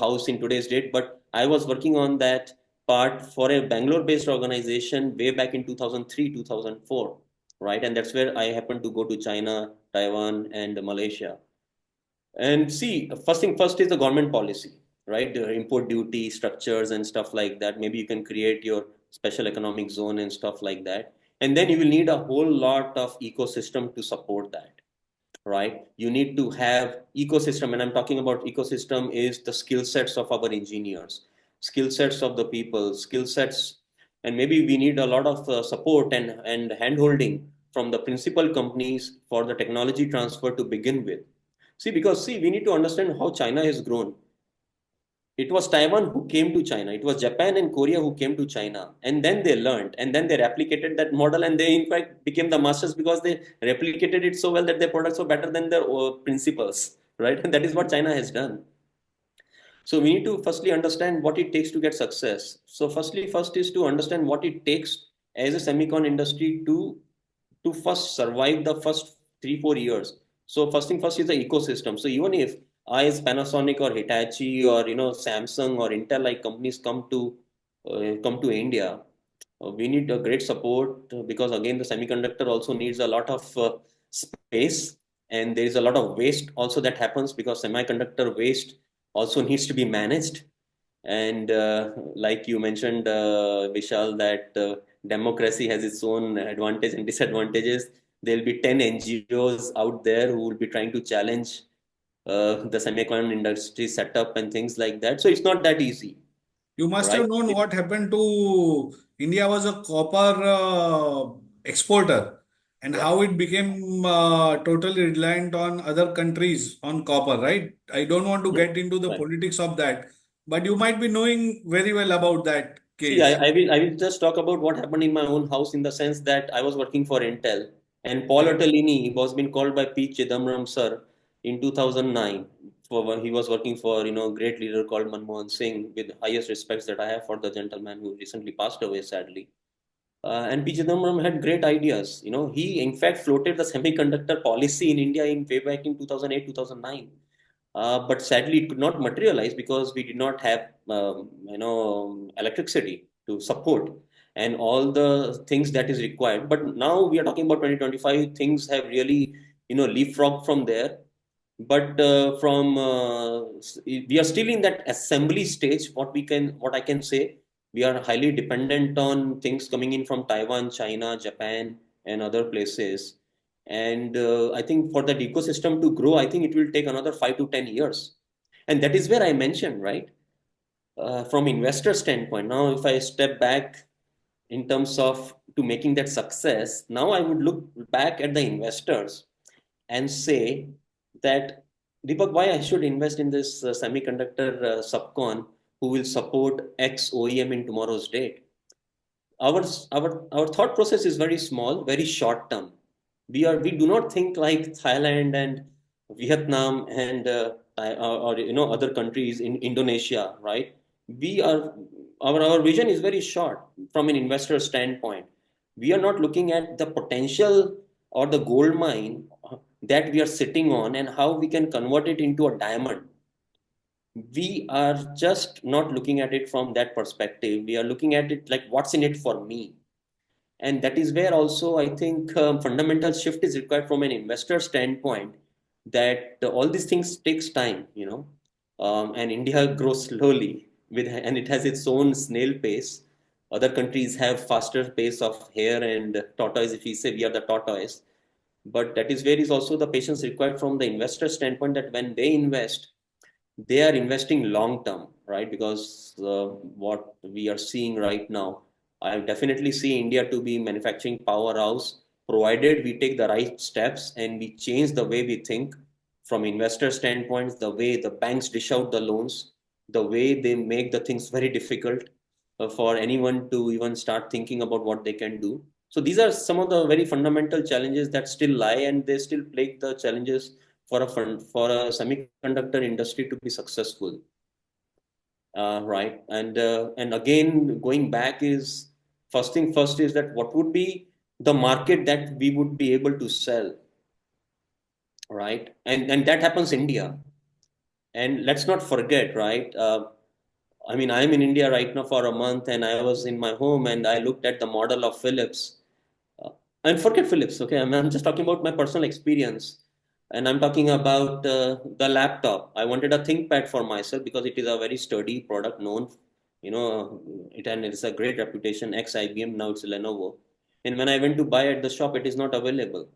house in today's date, but I was working on that part for a Bangalore-based organization way back in 2003, 2004, right? And that's where I happened to go to China, Taiwan, and Malaysia. And see, first thing first is the government policy, right? The import duty structures and stuff like that. Maybe you can create your special economic zone and stuff like that. And then you will need a whole lot of ecosystem to support that, right? You need to have ecosystem, and I'm talking about ecosystem is the skill sets of our engineers, skill sets of the people, skill sets, and maybe we need a lot of support and hand holding from the principal companies for the technology transfer to begin with. See, because see, we need to understand how China has grown. It was Taiwan who came to China. It was Japan and Korea who came to China. And then they learned and then they replicated that model and they, in fact, became the masters because they replicated it so well that their products were better than their principals, right? And that is what China has done. So we need to firstly understand what it takes to get success. So firstly, first is to understand what it takes as a semicon industry to first survive the first 3 4 years. So first thing first is the ecosystem. So even if I as Panasonic or Hitachi or Samsung or Intel like companies come to India, we need a great support because again the semiconductor also needs a lot of space and there is a lot of waste also that happens because semiconductor waste also needs to be managed. And like you mentioned, Vishal, that democracy has its own advantage and disadvantages. There'll be 10 NGOs out there who will be trying to challenge the semiconductor industry setup and things like that. So it's not that easy, You must right? have known what happened to India was a copper exporter, and Yeah. how it became totally reliant on other countries on copper, right? I don't want to get into the Right. politics of that, but you might be knowing very well about that See, case. I will just talk about what happened in my own house in the sense that I was working for Intel and Paul Okay. Ottolini was been called by P. Chidambaram sir in 2009 for when he was working for great leader called Manmohan Singh with highest respects that I have for the gentleman who recently passed away sadly. And P. Chidambaram had great ideas. He in fact floated the semiconductor policy in India in way back in 2008 2009. But sadly, it could not materialize because we did not have electricity to support. and all the things that is required. But now we are talking about 2025, things have really, leapfrogged from there. But we are still in that assembly stage. What I can say, we are highly dependent on things coming in from Taiwan, China, Japan, and other places. And I think for that ecosystem to grow, I think it will take another 5 to 10 years. And that is where I mentioned, right? From investor standpoint, now if I step back in terms of to making that success, now I would look back at the investors and say that, Deepak, why I should invest in this semiconductor subcon who will support X OEM in tomorrow's date. Our thought process is very small, very short term. We do not think like Thailand and Vietnam and or other countries in Indonesia, right? We are our vision is very short from an investor standpoint. We are not looking at the potential or the gold mine that we are sitting on and how we can convert it into a diamond. We are just not looking at it from that perspective. We are looking at it like what's in it for me. And that is where also I think fundamental shift is required from an investor standpoint, that all these things takes time, and India grows slowly and it has its own snail pace. Other countries have faster pace of hare and tortoise. If we say we are the tortoise, but that is where is also the patience required from the investor standpoint, that when they invest, they are investing long term, right? Because what we are seeing right now, I definitely see India to be manufacturing powerhouse, provided we take the right steps and we change the way we think from investor standpoints, the way the banks dish out the loans, the way they make the things very difficult for anyone to even start thinking about what they can do. So these are some of the very fundamental challenges that still lie, and they still plague the challenges for a semiconductor industry to be successful, right? And again, going back is first thing first is that what would be the market that we would be able to sell, right? And that happens India. And let's not forget, right? I mean, I'm in India right now for a month, and I was in my home and I looked at the model of Philips. Uh, and forget Philips, okay? I'm just talking about my personal experience. And I'm talking about the laptop. I wanted a ThinkPad for myself because it is a very sturdy product, known, and it's a great reputation, ex IBM, now it's Lenovo. And when I went to buy at the shop, it is not available,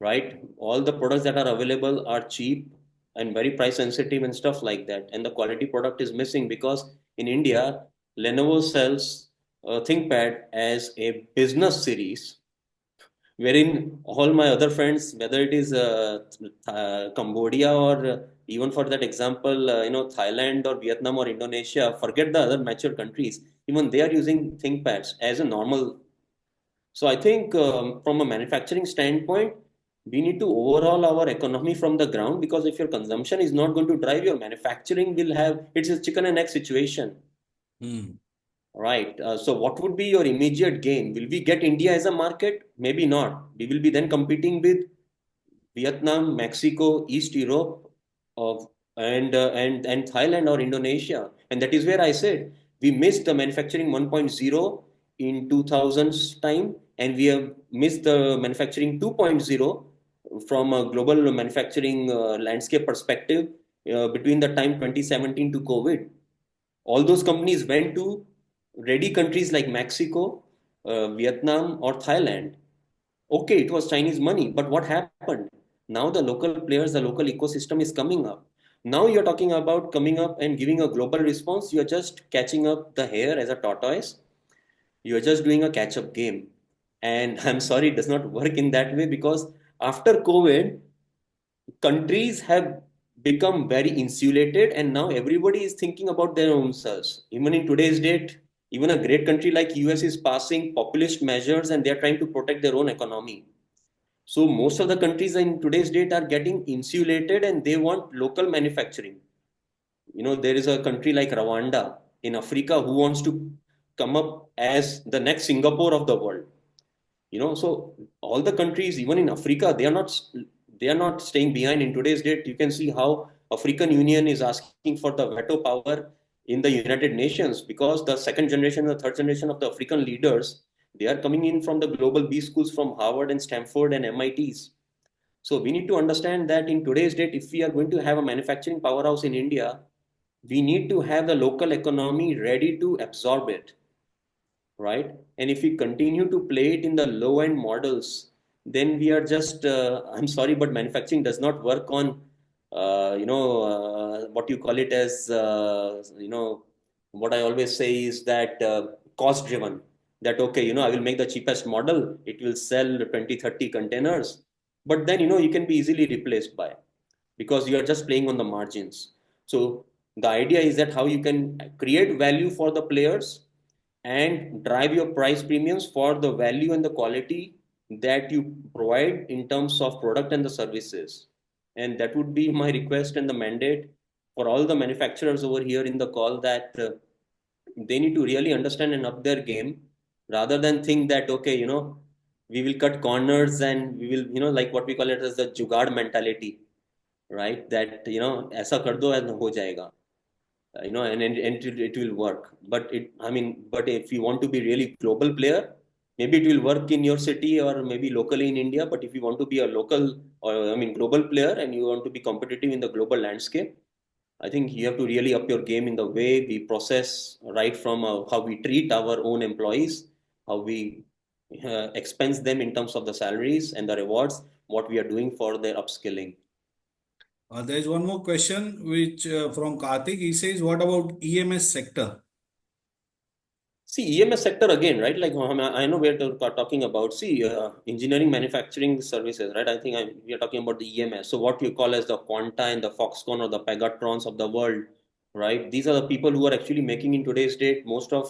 right? All the products that are available are cheap and very price sensitive and stuff like that. And the quality product is missing because in India, Lenovo sells ThinkPad as a business series, wherein all my other friends, whether it is Cambodia or even for that example, Thailand or Vietnam or Indonesia, forget the other mature countries, even they are using ThinkPads as a normal. So I think from a manufacturing standpoint, we need to overhaul our economy from the ground, because if your consumption is not going to drive, your manufacturing will have, it's a chicken and egg situation. Hmm. Right. So what would be your immediate gain? Will we get India as a market? Maybe not. We will be then competing with Vietnam, Mexico, East Europe, of and Thailand or Indonesia. And that is where I said we missed the manufacturing 1.0 in 2000's time, and we have missed the manufacturing 2.0 from a global manufacturing landscape perspective between the time 2017 to COVID. All those companies went to ready countries like Mexico, Vietnam, or Thailand. Okay, it was Chinese money, but what happened? Now the local players, the local ecosystem is coming up. Now you're talking about coming up and giving a global response. You're just catching up the hare as a tortoise. You're just doing a catch up game. And I'm sorry, it does not work in that way, because after COVID, countries have become very insulated, and now everybody is thinking about their own selves. Even in today's date, even a great country like US is passing populist measures, and they're trying to protect their own economy. So most of the countries in today's date are getting insulated, and they want local manufacturing. There is a country like Rwanda in Africa who wants to come up as the next Singapore of the world. So all the countries, even in Africa, they are not staying behind. In today's date, you can see how African Union is asking for the veto power in the United Nations, because the second generation, the third generation of the African leaders, they are coming in from the global B schools from Harvard and Stanford and MITs. So we need to understand that in today's date, if we are going to have a manufacturing powerhouse in India, we need to have the local economy ready to absorb it, right? And if we continue to play it in the low end models, then we are just, I'm sorry, but manufacturing does not work on, what you call it as, what I always say is that cost driven. That, okay, I will make the cheapest model, it will sell 20, 30 containers, but then, you can be easily replaced by, because you are just playing on the margins. So the idea is that how you can create value for the players and drive your price premiums for the value and the quality that you provide in terms of product and the services. And that would be my request and the mandate for all the manufacturers over here in the call, that they need to really understand and up their game, rather than think that, okay, we will cut corners and we will, like what we call it as the jugaad mentality, right? That, ऐसा कर दो and हो जाएगा, and it will work. But but if you want to be really global player, maybe it will work in your city or maybe locally in India. But if you want to be a local, or global player, and you want to be competitive in the global landscape, I think you have to really up your game in the way we process, right from how we treat our own employees, how we expense them in terms of the salaries and the rewards, what we are doing for their upskilling. There is one more question which from Karthik. He says, "What about EMS sector?" See, EMS sector again, right? Like I know we're talking about, see, engineering manufacturing services, right? I think we are talking about the EMS. So what you call as the Quanta and the Foxconn or the Pegatrons of the world, right? These are the people who are actually making in today's date most of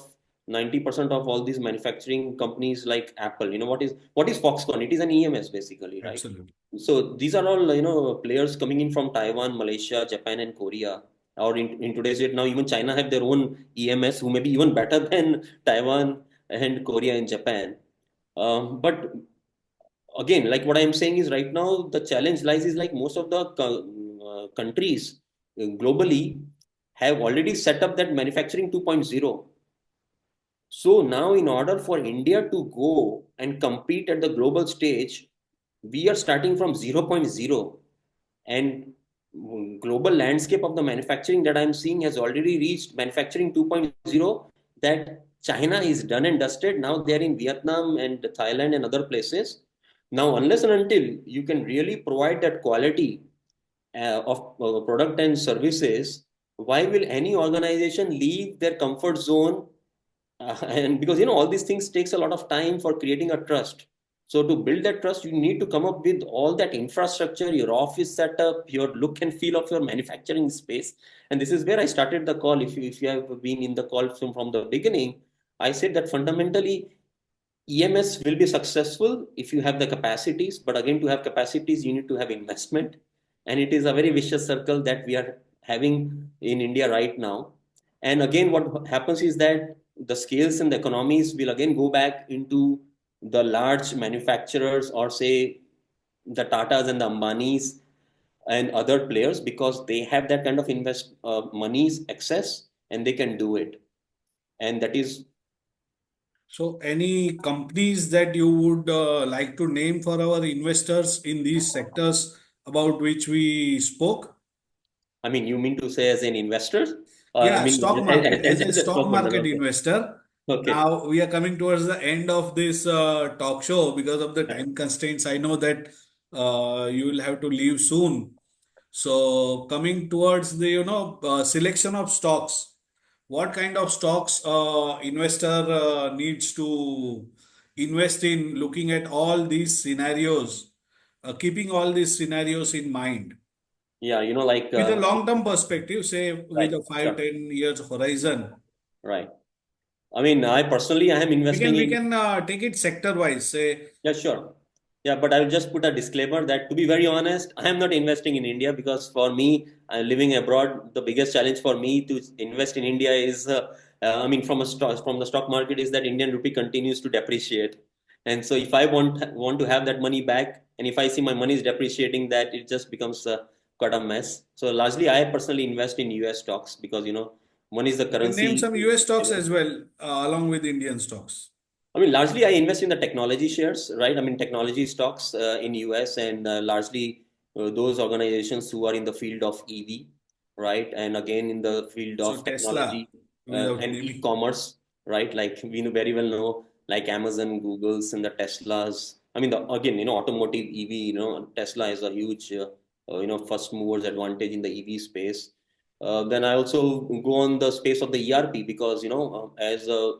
90% of all these manufacturing companies like Apple. What is Foxconn? It is an EMS basically, right? Absolutely. So these are all players coming in from Taiwan, Malaysia, Japan, and Korea. Or in today's date now, even China have their own EMS, who may be even better than Taiwan and Korea and Japan. But again, like what I'm saying is, right now the challenge lies is like most of the countries globally have already set up that manufacturing 2.0. So now, in order for India to go and compete at the global stage, we are starting from zero point 0.0. And global landscape of the manufacturing that I'm seeing has already reached manufacturing 2.0, that China is done and dusted. Now they're in Vietnam and Thailand and other places. Now, unless and until you can really provide that quality of product and services, why will any organization leave their comfort zone? And because all these things takes a lot of time for creating a trust. So to build that trust, you need to come up with all that infrastructure, your office setup, your look and feel of your manufacturing space. And this is where I started the call. If you have been in the call from the beginning, I said that fundamentally EMS will be successful if you have the capacities, but again, to have capacities, you need to have investment. And it is a very vicious circle that we are having in India right now. And again, what happens is that the scales and the economies will again go back into the large manufacturers, or say the Tatas and the Ambanis and other players, because they have that kind of invest monies excess and they can do it. And that is, So, any companies that you would like to name for our investors in these sectors about which we spoke? you mean to say as an investor? Yeah, stock market. As a As a stock stock holder. market Okay. investor, Okay. now we are coming towards the end of this talk show because of the time constraints. I know that you will have to leave soon. So, coming towards the selection of stocks, what kind of stocks investor needs to invest in, looking at all these scenarios, keeping all these scenarios in mind Yeah, with a long-term perspective, say with right, a five, sure, 10 years horizon. right. I personally, I am We investing can we in. can take it sector wise. Say, Yeah, sure. Yeah, but I'll just put a disclaimer that, to be very honest, I am not investing in India, because for me, living abroad, the biggest challenge for me to invest in India is, from the stock market, is that Indian rupee continues to depreciate. And so if I want to have that money back, and if I see my money is depreciating, that it just becomes quite a mess. So largely, I personally invest in US stocks, because One is the You can name currency. some US stocks as well, along with Indian stocks. I mean, largely I invest in the technology shares, right? I mean, technology stocks in US and largely those organizations who are in the field of EV, right? And again, in the field So of Tesla, technology without and naming. e-commerce, right? Like we know very well know, like Amazon, Google's, and the Teslas. I mean, again, automotive EV, Tesla is a huge, first movers advantage in the EV space. Then I also go on the space of the ERP because as a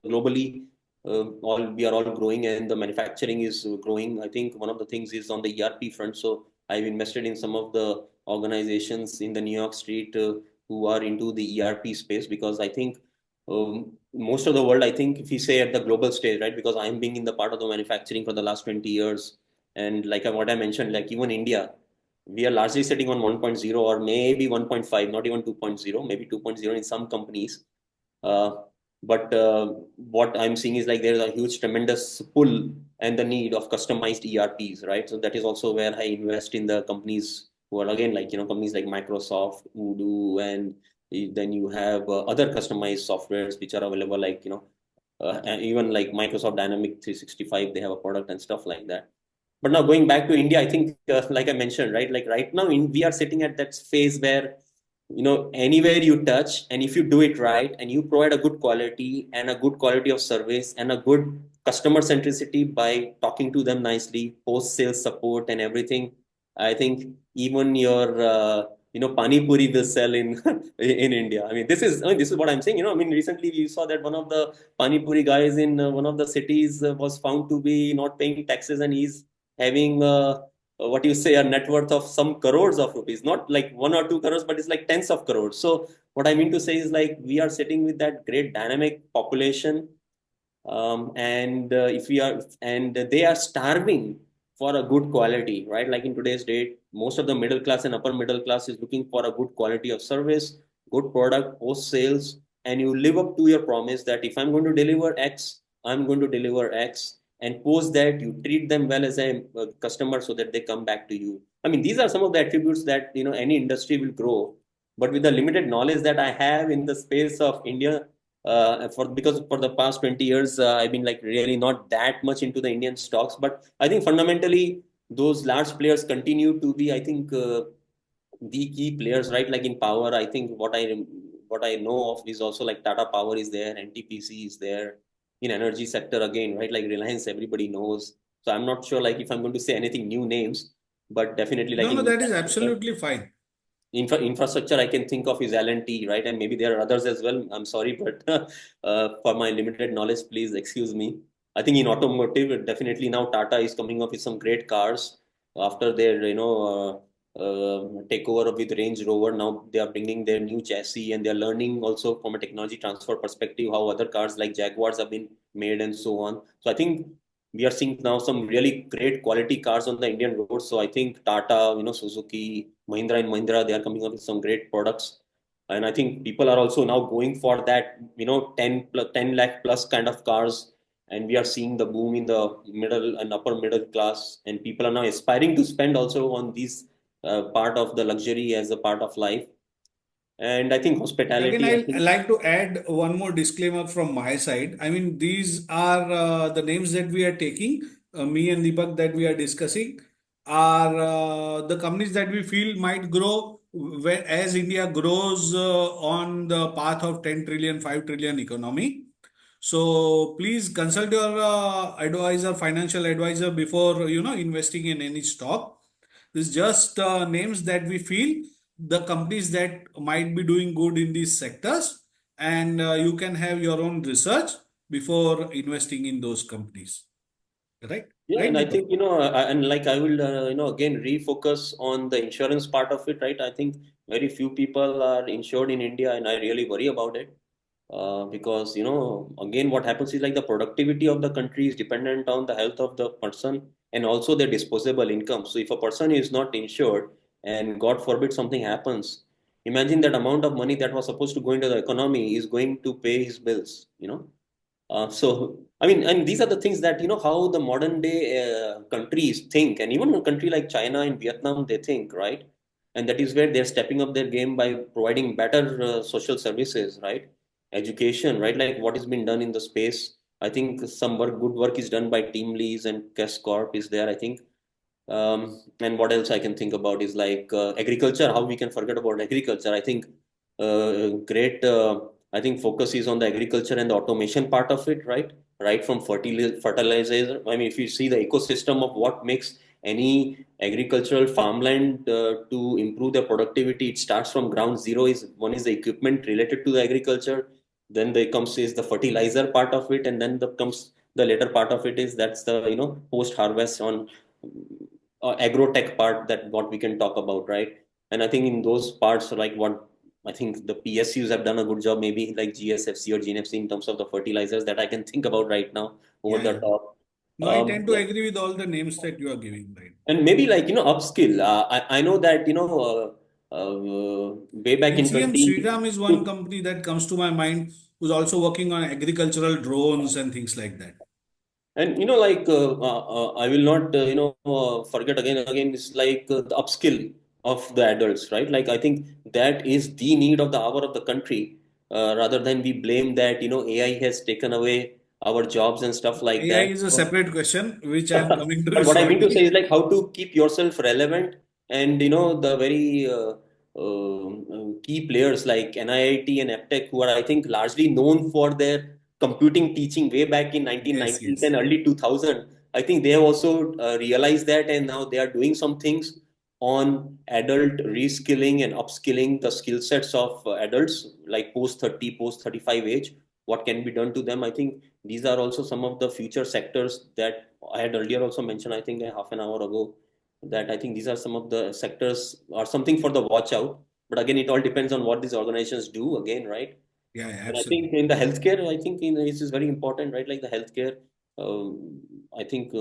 globally all we are all growing and the manufacturing is growing. I think one of the things is on the ERP front. So I've invested in some of the organizations in the New York Street who are into the ERP space because I think most of the world, I think if we say at the global stage, right? Because I'm being in the part of the manufacturing for the last 20 years, and like what I mentioned, like even India we are largely sitting on 1.0 or maybe 1.5, not even 2.0, maybe 2.0 in some companies. Uh, but what I'm seeing is like there's a huge, tremendous pull and the need of customized ERPs, right? So that is also where I invest in the companies who are again like companies like Microsoft, Odoo, and then you have other customized softwares which are available like and even like Microsoft Dynamic 365, they have a product and stuff like that. But now going back to India, I think, like I mentioned, right, like right now we are sitting at that phase where, anywhere you touch, and if you do it right, and you provide a good quality and a good quality of service and a good customer centricity by talking to them nicely, post sales support and everything, I think even your, pani puri will sell in in India. I mean, this is what I'm saying. I mean, recently we saw that one of the pani puri guys in one of the cities was found to be not paying taxes, and he's having what you say a net worth of some crores of rupees, not like 1 or 2 crores, but it's like tens of crores. So what I mean to say is like we are sitting with that great dynamic population, and if we are and they are starving for a good quality, right? Like in today's date, most of the middle class and upper middle class is looking for a good quality of service, good product, post sales, and you live up to your promise that if I'm going to deliver X, I'm going to deliver X, and post that you treat them well as a customer so that they come back to you. I mean, these are some of the attributes that any industry will grow, but with the limited knowledge that I have in the space of India, because for the past 20 years I've been like really not that much into the Indian stocks, but I think fundamentally those large players continue to be, I think, the key players, right? Like in power, I think what I know of is also like Tata Power is there, NTPC is there. In energy sector again, right? Like Reliance, everybody knows. So I'm not sure like if I'm going to say anything new names, but definitely like No, in no, that is infrastructure. absolutely fine. Infrastructure I can think of is L&T, right? And maybe there are others as well. I'm sorry, but for my limited knowledge, please excuse me. I think in automotive, definitely now Tata is coming up with some great cars after their, takeover with Range Rover. Now they are bringing their new chassis and they're learning also from a technology transfer perspective how other cars like Jaguars have been made and so on. So I think we are seeing now some really great quality cars on the Indian roads. So I think Tata, Suzuki, Mahindra and Mahindra, they are coming up with some great products. And I think people are also now going for that, 10 lakh plus kind of cars. And we are seeing the boom in the middle and upper middle class. And people are now aspiring to spend also on these part of the luxury as a part of life. And I think Again, hospitality, I I think, like to add one more disclaimer from my side. I mean, these are the names that we are taking, me and Deepak, that we are discussing, are the companies that we feel might grow as India grows on the path of 10 trillion, 5 trillion economy. So please consult your advisor, financial advisor before investing in any stock. This is just names that we feel the companies that might be doing good in these sectors, and you can have your own research before investing in those companies. Right? yeah, Right, and I Deepak? think, and like I will, again refocus on the insurance part of it, right? I think very few people are insured in India, and I really worry about it because, again, what happens is like the productivity of the country is dependent on the health of the person and also their disposable income. So if a person is not insured and God forbid something happens, imagine that amount of money that was supposed to go into the economy is going to pay his bills. So, I mean, and these are the things that, how the modern day countries think, and even a country like China and Vietnam, they think, right? and that is where they're stepping up their game by providing better social services, right? Education, right? Like what has been done in the space. I think some good work is done by Team Lease and Quest Corp is there, I think. And what else I can think about is like agriculture. How we can forget about agriculture? I think great. I think focus is on the agriculture and the automation part of it, right? Right from fertilizer. I mean, if you see the ecosystem of what makes any agricultural farmland to improve their productivity, it starts from ground zero. Is one is the equipment related to the agriculture. Then there comes is the fertilizer part of it, and then the comes the later part of it is that's the post harvest on agro tech part that what we can talk about, right? And I think in those parts, like what I think the PSUs have done a good job, maybe like GSFC or GNFC in terms of the fertilizers that I can think about right now over Yeah, the yeah. top. No, I tend to Yeah. agree with all the names that you are giving, right? And maybe like upskill. I know that way back in TCM 20. Sriram is one company that comes to my mind who's also working on agricultural drones and things like that. And like I will not forget again and again. It's like the upskill of the adults, right? Like I think that is the need of the hour of the country, rather than we blame that AI has taken away our jobs and stuff like AI that. is a separate question, which I'm coming to But what I mean to say shortly. is like how to keep yourself relevant, and the very key players like NIIT and EPTech, who are I think largely known for their computing teaching way back in Yes, 1990s yes. and early 2000. I think they have also realized that, and now they are doing some things on adult reskilling and upskilling the skill sets of adults like post 30, post 35 age. What can be done to them? I think these are also some of the future sectors that I had earlier also mentioned, I think a half an hour ago, that I think these are some of the sectors or something for the watch out. But again, it all depends on what these organizations do again, right? Yeah, yeah, And I think absolutely. in the healthcare, I think this is very important, right? Like the healthcare, I think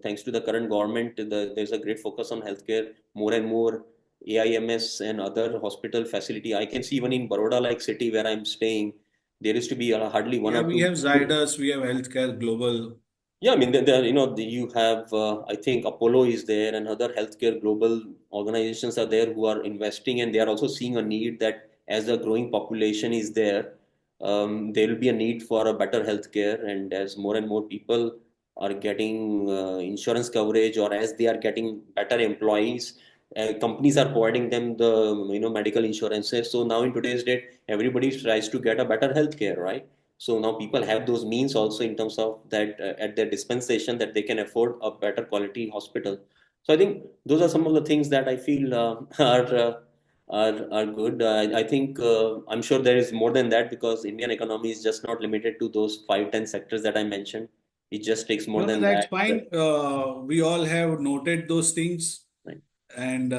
thanks to the current government, there's a great focus on healthcare, more and more AIMS and other hospital facility. I can see even in Baroda, like city where I'm staying, there used to be hardly one Yeah, or we two. have Zydus, we have Healthcare Global. Yeah, I mean, you have, I think Apollo is there and other healthcare global organizations are there who are investing, and they are also seeing a need that as the growing population is there, there will be a need for a better healthcare. And as more and more people are getting insurance coverage, or as they are getting better employees, companies are providing them the, medical insurances. So now in today's date, everybody tries to get a better healthcare, right? So now people have those means also in terms of that at their dispensation that they can afford a better quality hospital. So I think those are some of the things that I feel are good. I think I'm sure there is more than that, because Indian economy is just not limited to those 5-10 sectors that I mentioned. It just takes more No, no, than that's that, fine. We all have noted those things, right? and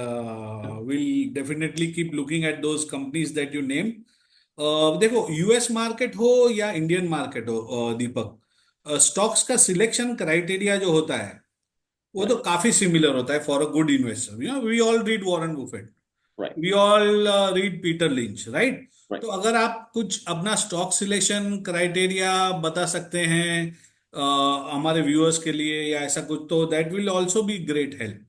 we'll definitely keep looking at those companies that you name. देखो US market हो या Indian market हो, दीपक, stocks का selection criteria जो होता है वो तो Right, काफी सिमिलर होता है for a good investor. We all read Warren Buffett, right, we all read Peter Lynch, right? right. तो अगर आप कुछ अपना स्टॉक सिलेक्शन क्राइटेरिया बता सकते हैं हमारे व्यूअर्स के लिए या ऐसा कुछ, तो that will also be great help.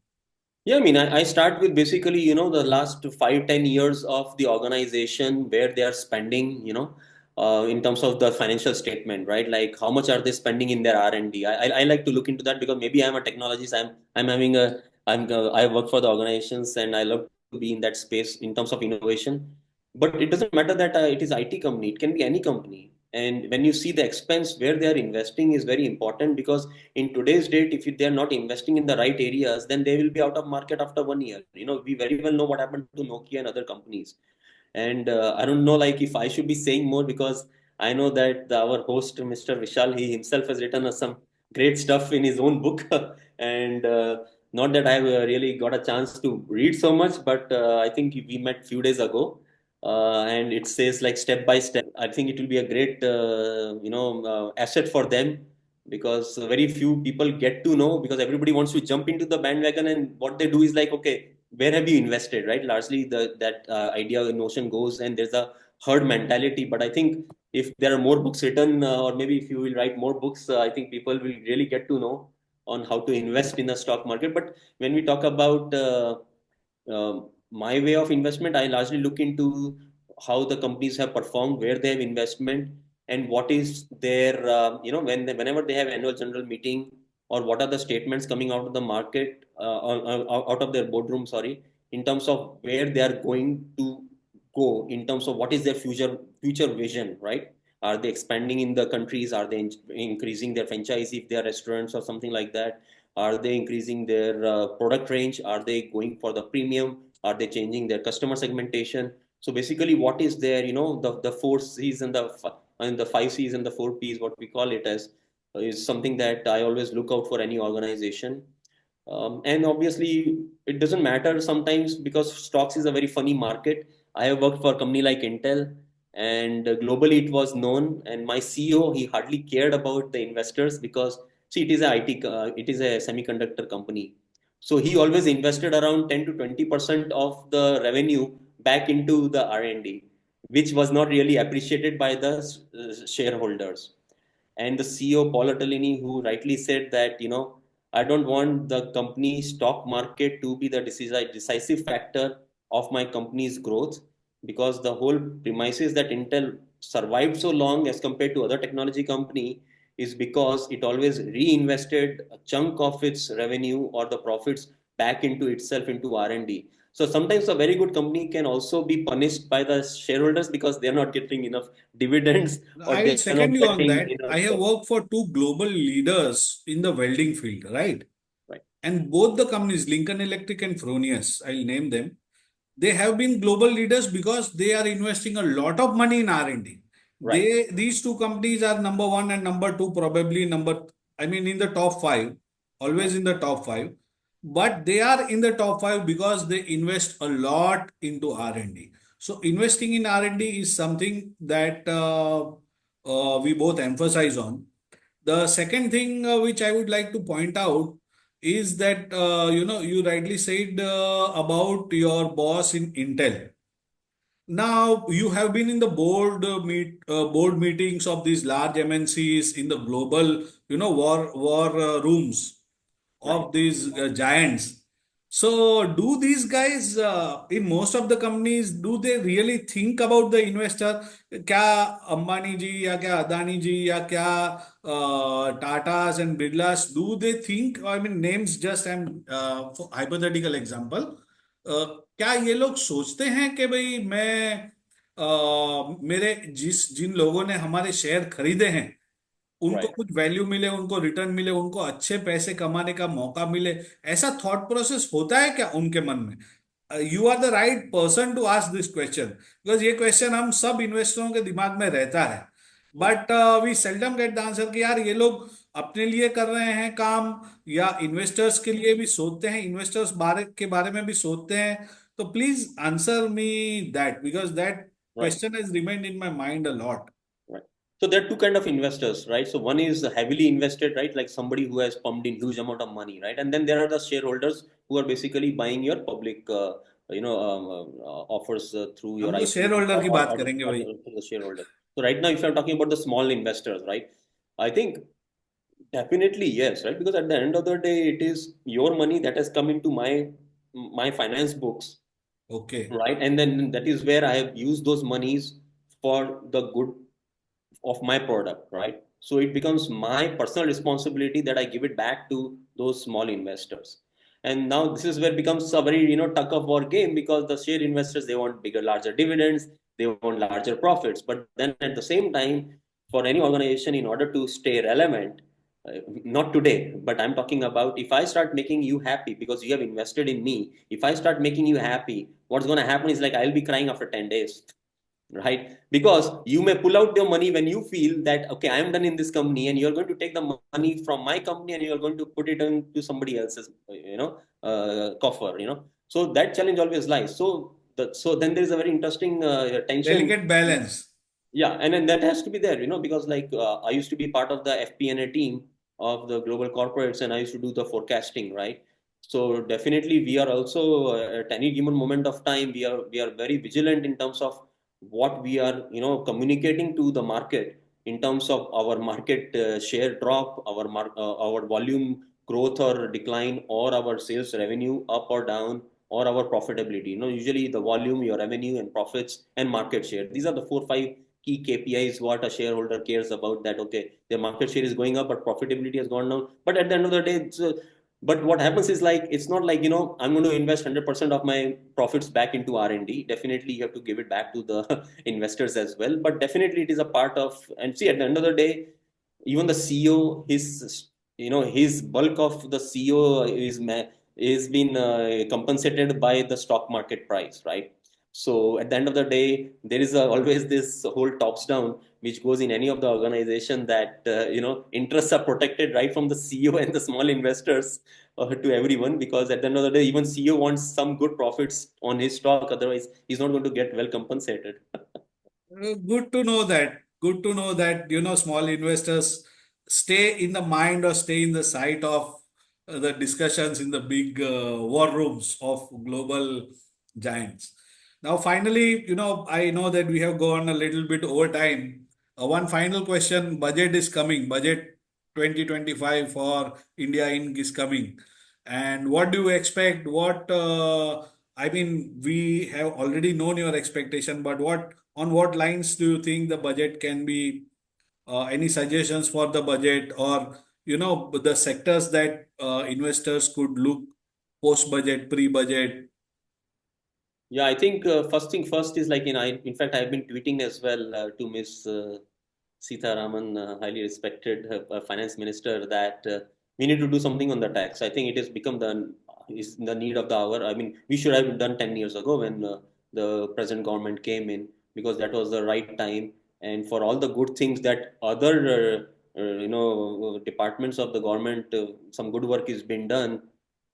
Yeah, I mean, I start with basically, the last 5-10 years of the organization where they are spending, in terms of the financial statement, right? Like how much are they spending in their R&D? I like to look into that because maybe I'm a technologist. I'm having I work for the organizations and I love to be in that space in terms of innovation. But it doesn't matter that it is IT company. It can be any company. And when you see the expense where they are investing is very important, because in today's date, if they are not investing in the right areas, then they will be out of market after 1 year. We very well know what happened to Nokia and other companies. And I don't know, like, if I should be saying more, because I know that our host, Mr. Vishal, he himself has written some great stuff in his own book. And not that I've really got a chance to read so much, but I think we met few days ago. And it says like step by step. I think it will be a great, asset for them, because very few people get to know, because everybody wants to jump into the bandwagon, and what they do is like, okay, where have you invested, right? Largely the that idea notion goes, and there's a herd mentality. But I think if there are more books written, or maybe if you will write more books, I think people will really get to know on how to invest in the stock market. But when we talk about my way of investment, I largely look into how the companies have performed, where they have investment, and what is their, whenever they have annual general meeting, or what are the statements coming out of the market, out of their boardroom, sorry, in terms of where they are going to go, in terms of what is their future vision, right? Are they expanding in the countries? Are they increasing their franchise if they are restaurants or something like that? Are they increasing their product range? Are they going for the premium? Are they changing their customer segmentation? So basically, what is there? The four C's and the five C's and the four P's, what we call it as, is something that I always look out for any organization. And obviously, it doesn't matter sometimes because stocks is a very funny market. I have worked for a company like Intel, and globally it was known. And my CEO, he hardly cared about the investors because see, it is a semiconductor company. So he always invested around 10 to 20% of the revenue back into the R&D, which was not really appreciated by the shareholders. And the CEO Paul Otellini, who rightly said that, I don't want the company stock market to be the decisive factor of my company's growth, because the whole premise is that Intel survived so long as compared to other technology company is because it always reinvested a chunk of its revenue or the profits back into itself, into R&D. So sometimes a very good company can also be punished by the shareholders because they're not getting enough dividends, or I will they are not second you on getting that. enough. I have worked for two global leaders in the welding field, right? Right, And both the companies, Lincoln Electric and Fronius, I'll name them, they have been global leaders because they are investing a lot of money in R&D. right, These two companies are number one and number two, probably I mean, in the top five, right, always in the top five. But they are in the top five because they invest a lot into R&D. So investing in R&D is something that we both emphasize on. The second thing which I would like to point out is that you rightly said about your boss in Intel. Now you have been in the board meetings of these large MNCs in the global war rooms right, of these giants. So, do these guys in most of the companies do they really think about the investor? क्या अंबानी जी या क्या अदानी जी या क्या Tatas and Birlas, do they think? I mean, names just for hypothetical example. क्या ये लोग सोचते हैं कि भाई मैं मेरे जिन लोगों ने हमारे शेयर खरीदे हैं उनको right, कुछ वैल्यू मिले, उनको रिटर्न मिले, उनको अच्छे पैसे कमाने का मौका मिले, ऐसा थॉट प्रोसेस होता है क्या उनके मन में? You are the right person to ask this question, because ये क्वेश्चन हम सब इन्वेस्टरों के दिमाग में रहता है, right, but we seldom get the answer कि यार ये लोग अपने लिए कर रहे हैं काम या इन्वेस्टर्स के लिए भी सोचते हैं, इन्वेस्टर्स के बारे में भी सोचते हैं. तो please answer me that because that right, question has remained in my mind a lot. right. So there are two kind of investors, right? So one is heavily invested, right? Like somebody who has pumped in huge amount of money, right? And then there are the shareholders who are basically buying your public, offers through your हम तो share IPO, holder or, की or, बात or, करेंगे or भाई. through the shareholder. So right now, if you're talking about the small investors, right? I think definitely yes, right? Because at the end of the day, it is your money that has come into my finance books, okay. right? And then that is where I have used those monies for the good of my product, right? So it becomes my personal responsibility that I give it back to those small investors. And now this is where it becomes a very tug of war game, because the share investors, they want bigger, larger dividends, they want larger profits. But then at the same time, for any organization, in order to stay relevant, not today, but I'm talking about if I start making you happy because you have invested in me, if I start making you happy, what's going to happen is like I'll be crying after 10 days, right? Because you may pull out your money when you feel that okay, I am done in this company, and you're going to take the money from my company and you're going to put it into somebody else's coffer, so that challenge always lies. So then there is a very interesting tension. Delicate balance. Yeah, and then that has to be there, because like I used to be part of the FP&A team of the global corporates, and I used to do the forecasting, right? So definitely, we are also at any given moment of time, we are very vigilant in terms of what we are, communicating to the market in terms of our market share drop, our volume growth or decline, or our sales revenue up or down, or our profitability. Usually the volume, your revenue and profits and market share. These are the 4, 5 key KPIs what a shareholder cares about, that okay, their market share is going up, but profitability has gone down. But at the end of the day, but what happens is like, it's not like, I'm going to invest 100% of my profits back into R&D. Definitely you have to give it back to the investors as well. But definitely it is a part of, and see, at the end of the day, even the CEO, his bulk of the CEO is been compensated by the stock market price, right? So at the end of the day, there is always this whole tops down, which goes in any of the organization, that interests are protected right from the CEO and the small investors to everyone, because at the end of the day, even CEO wants some good profits on his stock, otherwise he's not going to get well compensated. Good to know that. Good to know that, small investors stay in the mind or stay in the sight of the discussions in the big war rooms of global giants. Now, finally, I know that we have gone a little bit over time. One final question. Budget is coming. Budget 2025 for India Inc. is coming. And what do you expect? I mean, we have already known your expectation, but on what lines do you think the budget can be? Any suggestions for the budget, or the sectors that investors could look post budget, pre budget? Yeah, I think first thing first is like, in fact, I've been tweeting as well to Miss Sita Raman, highly respected finance minister, that we need to do something on the tax. I think it has become the need of the hour. I mean, we should have done 10 years ago when the present government came in, because that was the right time. And for all the good things that other departments of the government, some good work is being done.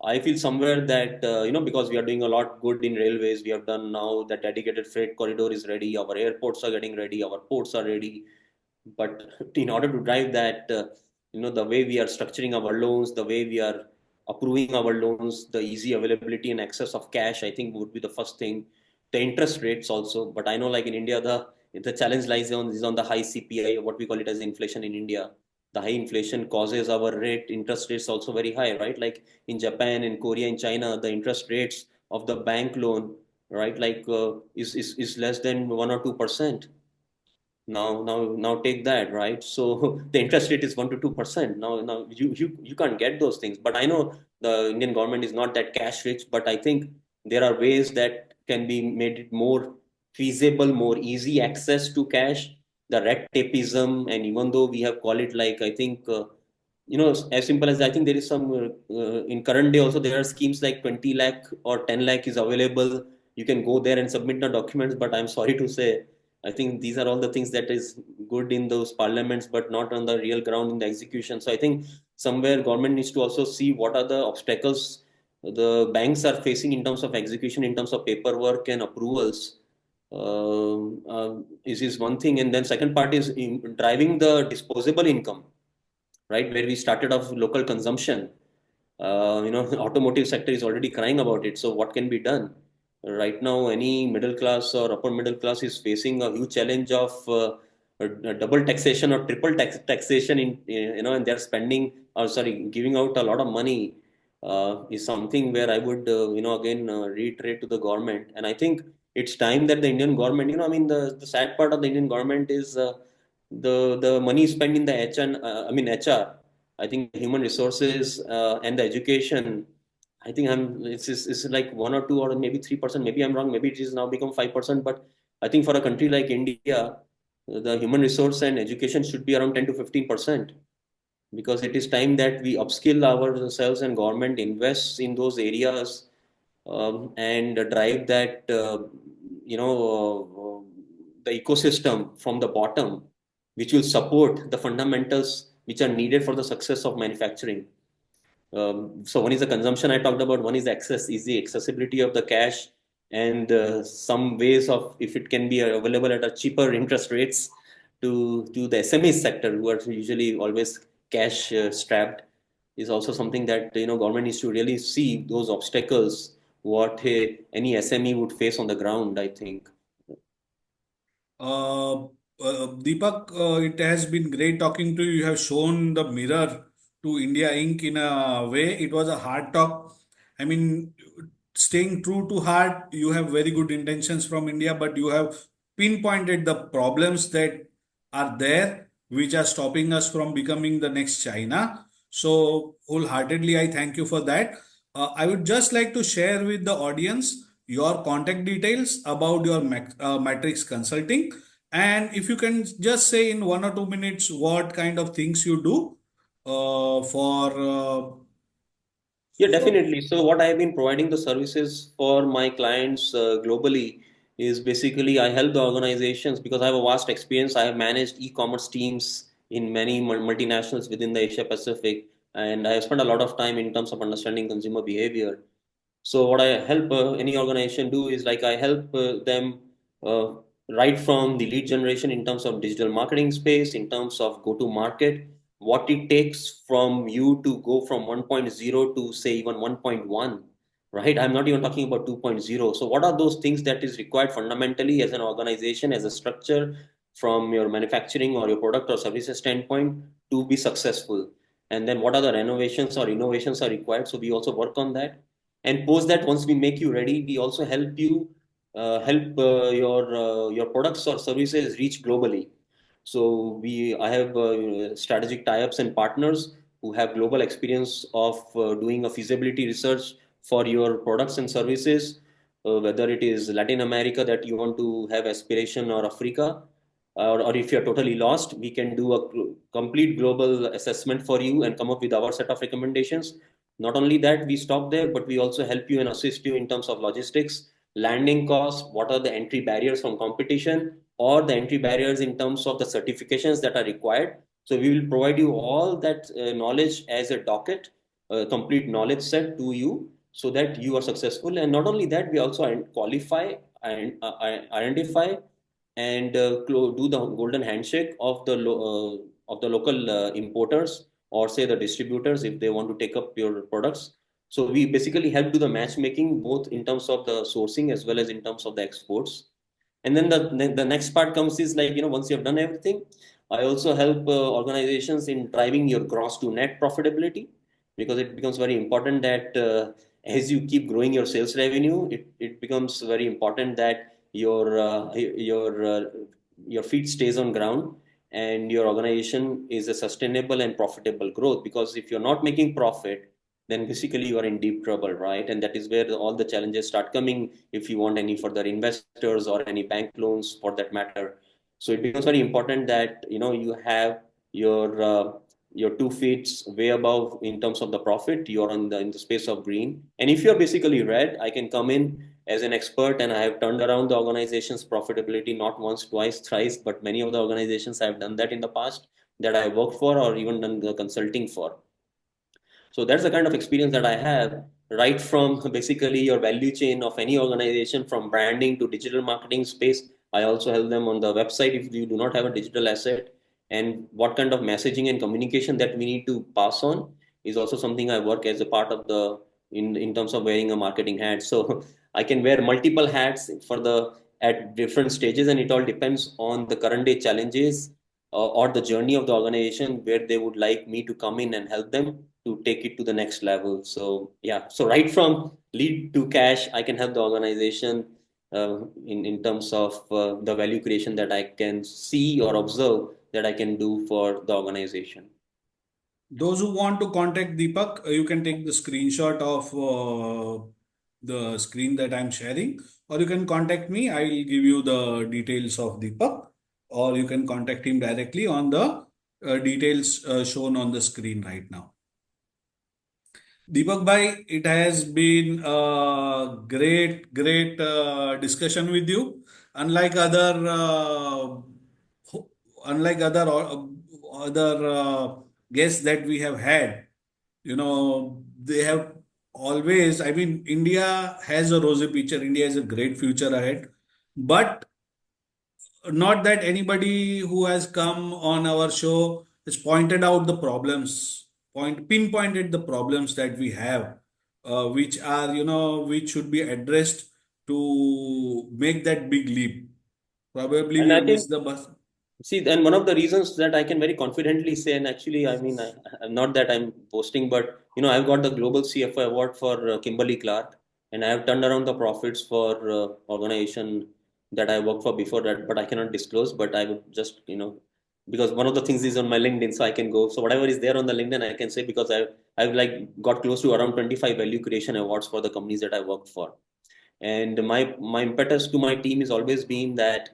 I feel somewhere that because we are doing a lot good in railways, we have done now that dedicated freight corridor is ready, our airports are getting ready, our ports are ready. But in order to drive that, the way we are structuring our loans, the way we are approving our loans, the easy availability and access of cash, I think would be the first thing. The interest rates also, but I know like in India, the challenge lies on the high CPI, what we call it as inflation in India. The high inflation causes our interest rates also very high, right? Like in Japan, in Korea, in China, the interest rates of the bank loan, right, like is less than 1 or 2%. Now take that, right? So the interest rate is 1 to 2%. Now you can't get those things. But I know the Indian government is not that cash rich, but I think there are ways that can be made it more feasible, more easy access to cash. The red tapeism, and even though we have called it like, I think as simple as, I think there is some in current day also, there are schemes like 20 lakh or 10 lakh is available. You can go there and submit the documents, but I'm sorry to say, I think these are all the things that is good in those parliaments, but not on the real ground in the execution. So I think somewhere government needs to also see what are the obstacles the banks are facing in terms of execution, in terms of paperwork and approvals. Is one thing, and then second part is in driving the disposable income, right? Where we started off local consumption. Automotive sector is already crying about it. So what can be done? Right now, any middle class or upper middle class is facing a huge challenge of a double taxation or triple taxation and they're spending, or sorry, giving out a lot of money, is something where I would, again, reiterate to the government. And I think it's time that the Indian government, I mean, the sad part of the Indian government is the money spent in the HR. I think human resources and the education. I think it's like 1 or 2 or maybe 3%. Maybe I'm wrong. Maybe it is now become 5%. But I think for a country like India, the human resource and education should be around 10 to 15%, because it is time that we upskill ourselves and government invests in those areas, and drive that the ecosystem from the bottom, which will support the fundamentals which are needed for the success of manufacturing. So one is the consumption I talked about, one is easy accessibility of the cash, and some ways of, if it can be available at a cheaper interest rates to the SME sector, who are usually always cash strapped, is also something that government needs to really see those obstacles what any SME would face on the ground, I think. Deepak, it has been great talking to you. You have shown the mirror to India Inc. in a way. It was a hard talk. I mean, staying true to heart. You have very good intentions from India, but you have pinpointed the problems that are there, which are stopping us from becoming the next China. So, wholeheartedly, I thank you for that. I would just like to share with the audience your contact details about your matrix consulting. And if you can just say in 1 or 2 minutes what kind of things you do for Yeah, definitely. So what I have been providing the services for my clients globally is basically I help the organizations because I have a vast experience. I have managed e-commerce teams in many multinationals within the Asia Pacific, and I have spent a lot of time in terms of understanding consumer behavior. So what I help any organization do is like I help them uh, right from the lead generation in terms of digital marketing space, in terms of go to market, what it takes from you to go from 1.0 to say even 1.1, right? I'm not even talking about 2.0. So what are those things that is required fundamentally as an organization, as a structure from your manufacturing or your product or services standpoint to be successful? And then what other renovations or innovations are required? So we also work on that, and post that once we make you ready, we also help you help your products or services reach globally. So I have strategic tie-ups and partners who have global experience of doing a feasibility research for your products and services, whether it is Latin America that you want to have aspiration, or Africa, or if you're totally lost, we can do a complete global assessment for you and come up with our set of recommendations. Not only that, we stop there, but we also help you and assist you in terms of logistics, landing costs, what are the entry barriers from competition, or the entry barriers in terms of the certifications that are required. So we will provide you all that knowledge as a docket, a complete knowledge set to you so that you are successful. And not only that, we also qualify and identify and do the golden handshake of the local importers, or say the distributors, if they want to take up your products. So we basically help do the matchmaking both in terms of the sourcing as well as in terms of the exports. And then the next part comes is like, once you have done everything, I also help organizations in driving your gross to net profitability, because it becomes very important that as you keep growing your sales revenue, it becomes very important that your feet stays on ground and your organization is a sustainable and profitable growth. Because if you're not making profit, then basically you are in deep trouble, right? And that is where all the challenges start coming if you want any further investors or any bank loans for that matter. So it becomes very important that you have your uh, your 2 feet way above in terms of the profit. You're in the space of green, and if you're basically red, I can come in as an expert, and I have turned around the organization's profitability not once, twice, thrice, but many of the organizations I've done that in the past that I worked for or even done the consulting for. So that's the kind of experience that I have, right from basically your value chain of any organization, from branding to digital marketing space. I also help them on the website if you do not have a digital asset, and what kind of messaging and communication that we need to pass on is also something I work as a part of the in terms of wearing a marketing hat. So I can wear multiple hats for the at different stages, and it all depends on the current day challenges or the journey of the organization where they would like me to come in and help them to take it to the next level. So yeah, so right from lead to cash, I can help the organization in terms of the value creation that I can see or observe that I can do for the organization. those who want to contact Deepak, you can take the screenshot of the screen that I'm sharing, or you can contact me. I will give you the details of Deepak, or you can contact him directly on the details shown on the screen right now. Deepak bhai, it has been a great discussion with you. Unlike ho- other guests that we have had, they have always. I mean, India has a rosy picture. India has a great future ahead, but not that anybody who has come on our show has pointed out the problems, pinpointed the problems that we have, which are, which should be addressed to make that big leap. Probably we And I have think, missed the bus. see, and one of the reasons that I can very confidently say, and actually, I mean, not that I'm posting, but I've got the Global CFO Award for Kimberly Clark. and I have turned around the profits for organization that I worked for before that, but I cannot disclose. But I would just, because one of the things is on my LinkedIn, so I can go. So whatever is there on the LinkedIn, I can say because I've like got close to around 25 value creation awards for the companies that I worked for. And my impetus to my team is always been that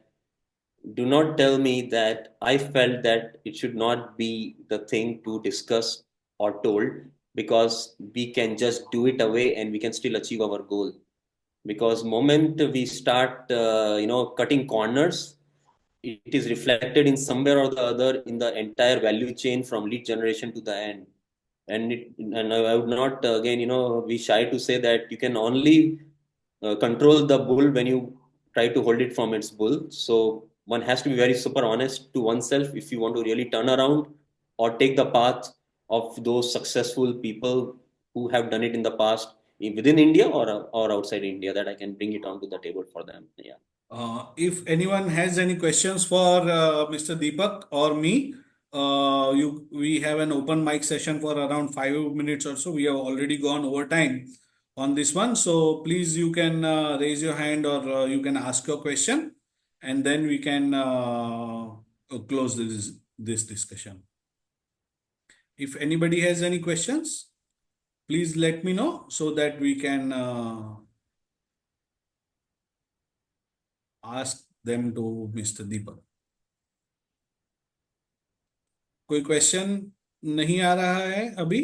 do not tell me that I felt that it should not be the thing to discuss or told, because we can just do it away and we can still achieve our goal. Because moment we start cutting corners, it is reflected in somewhere or the other in the entire value chain from lead generation to the end. And I would not again be shy to say that you can only control the bull when you try to hold it from its bull. So one has to be very super honest to oneself if you want to really turn around or take the path of those successful people who have done it in the past within India or outside India, that I can bring it onto the table for them. Yeah. If anyone has any questions for Mr. Deepak or me, we have an open mic session for around 5 minutes or so. We have already gone over time on this one, so please you can raise your hand or you can ask your question, and then we can close this discussion. If anybody has any questions, please let me know so that we can ask them to Mr. Deepak. कोई question नहीं आ रहा है अभी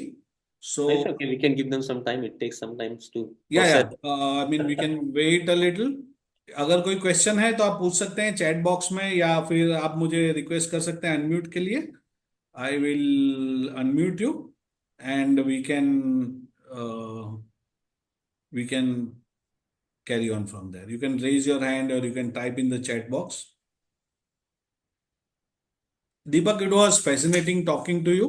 सो It's okay. We can give them some time. It takes some time to या process. I mean we can wait a little अगर कोई question है तो आप पूछ सकते हैं चैट बॉक्स में या फिर आप मुझे रिक्वेस्ट कर सकते हैं अनम्यूट के लिए I will unmute you and we can carry on from there you can raise your hand और you can type in the chat box Deepak, it was fascinating talking to you.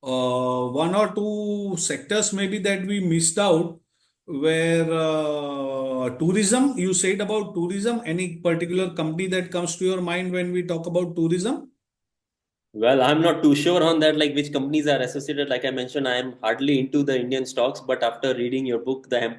One or two sectors maybe that we missed out were tourism. You said about tourism. Any particular company that comes to your mind when we talk about tourism? Well, I'm not too sure on that, like which companies are associated. Like I mentioned, I am hardly into the Indian stocks, but after reading your book, the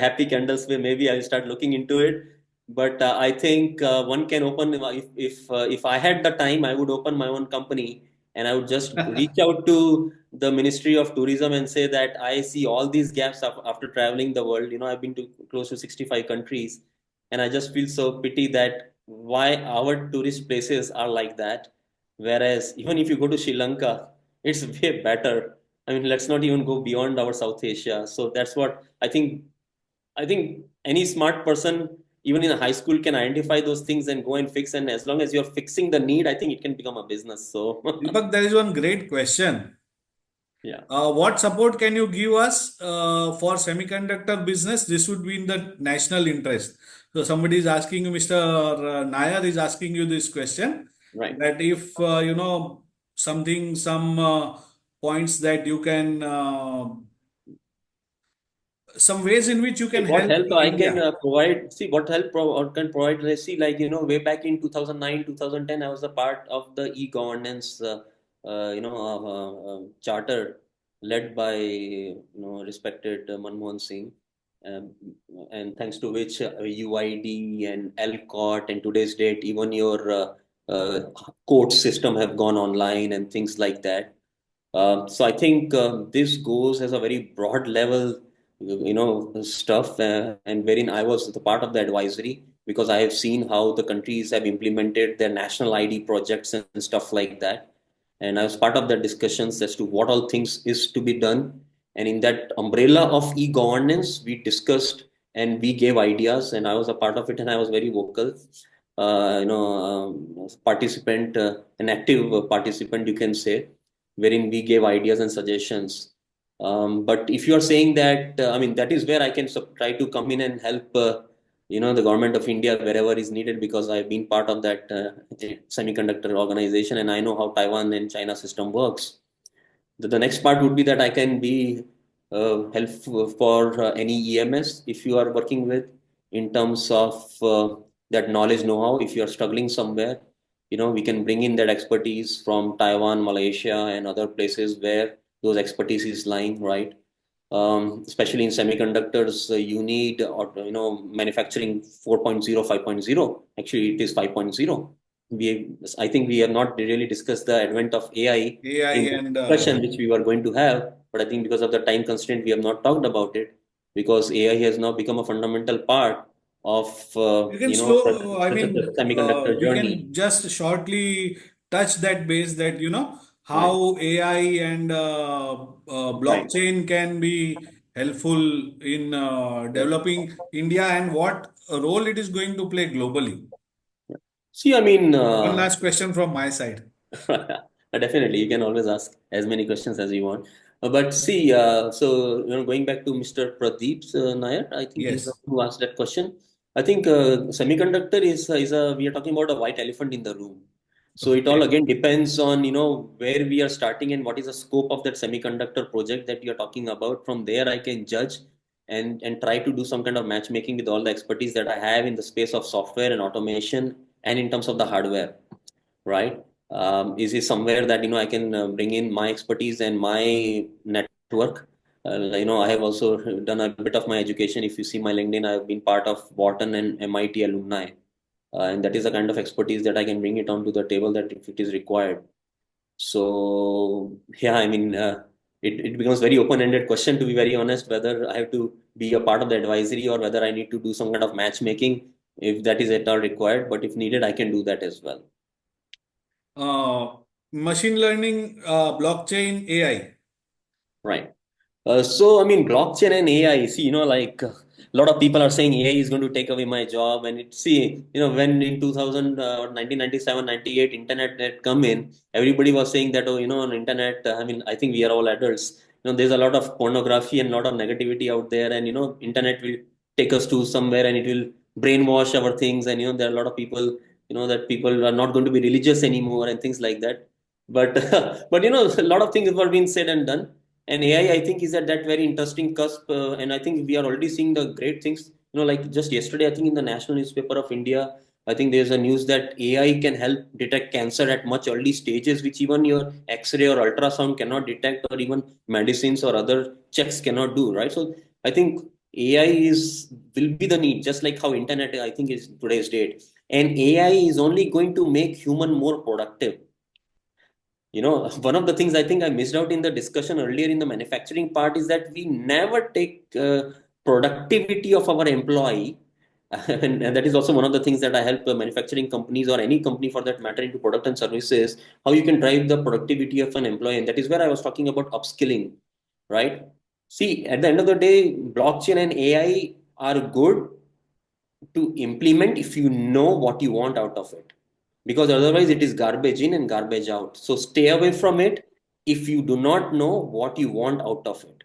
Happy Candles Way, maybe I'll start looking into it. But I think one can open if I had the time, I would open my own company and I would just reach out to the Ministry of Tourism and say that I see all these gaps after traveling the world. I've been to close to 65 countries, and I just feel so pity that why our tourist places are like that. Whereas even if you go to Sri Lanka, it's way better. I mean, let's not even go beyond our South Asia. So that's what I think. I think any smart person, even in high school, can identify those things and go and fix. And as long as you're fixing the need, I think it can become a business. So Deepak, there is one great question. yeah, What support can you give us for semiconductor business? This would be in the national interest. So somebody is asking you, Mr. Nair is asking you this question right. that if some points that you can some ways in which you See, can what help help I can India. provide? See, what help or can provide? Let's see, like way back in 2009, 2010, I was a part of the e-governance, charter led by respected Manmohan Singh, um, and thanks to which UID and LCOT and today's date, even your court system have gone online and things like that. So I think this goes as a very broad level, stuff, and wherein I was the part of the advisory because I have seen how the countries have implemented their national ID projects and stuff like that, and I was part of the discussions as to what all things is to be done. And in that umbrella of e-governance, we discussed and we gave ideas, and I was a part of it, and I was very vocal. Participant, an active participant, you can say, wherein we gave ideas and suggestions. But if you are saying that, I mean, that is where I can try to come in and help, the government of India wherever is needed, because I've been part of that semiconductor organization and I know how Taiwan and China system works. The next part would be that I can be helpful for any EMS if you are working with in terms of that knowledge know-how. If you are struggling somewhere, we can bring in that expertise from Taiwan, Malaysia, and other places where those expertise is lying, right? Especially in semiconductors, you need, manufacturing 4.0, 5.0. Actually, it is 5.0. I think we have not really discussed the advent of AI AI in the and discussion which we were going to have, but I think because of the time constraint, we have not talked about it because AI has now become a fundamental part of, you can slow, I the mean, semiconductor we journey. can just shortly touch that base that, Right. how AI and Right. blockchain can be helpful in developing India and what role it is going to play globally. See, I mean, One last question from my side. definitely, you can always ask as many questions as you want. But see, going back to Mr. Pradeep Nair, I think he's the Yes. one who asked that question. I think semiconductor is a we are talking about a white elephant in the room. So it all Okay. again depends on where we are starting and what is the scope of that semiconductor project that you are talking about. From there, I can judge and try to do some kind of matchmaking with all the expertise that I have in the space of software and automation and in terms of the hardware, right? Is it somewhere that I can bring in my expertise and my network? I have also done a bit of my education. If you see my LinkedIn, I've been part of Wharton and MIT alumni, and that is the kind of expertise that I can bring it onto the table that if it is required. So yeah, I mean, it becomes very open-ended question to be very honest, whether I have to be a part of the advisory or whether I need to do some kind of matchmaking if that is at all required. But if needed, I can do that as well. Uh, Machine learning, blockchain, AI. Right. I mean, blockchain and AI, see, like a lot of people are saying AI is going to take away my job. And when in 2000 or 1997, 98, internet had come in, everybody was saying that, oh, on internet, I mean, I think we are all adults. There's a lot of pornography and a lot of negativity out there. And, internet will take us to somewhere and it will brainwash our things. And, there are a lot of people, that people are not going to be religious anymore and things like that. But, but, a lot of things were being said and done, and AI, I think, is at that very interesting cusp. And I think we are already seeing the great things. Like just yesterday, I think in the national newspaper of India, I think there's a news that AI can help detect cancer at much early stages, which even your X-ray or ultrasound cannot detect, or even medicines or other checks cannot do. Right. So I think AI will be the need, just like how internet I think is today's date. And AI is only going to make human more productive. One of the things I think I missed out in the discussion earlier in the manufacturing part is that we never take productivity of our employee. And that is also one of the things that I help manufacturing companies or any company for that matter into product and services, how you can drive the productivity of an employee. And that is where I was talking about upskilling, right? See, at the end of the day, blockchain and AI are good to implement if you know what you want out of it, because otherwise it is garbage in and garbage out. So stay away from it if you do not know what you want out of it,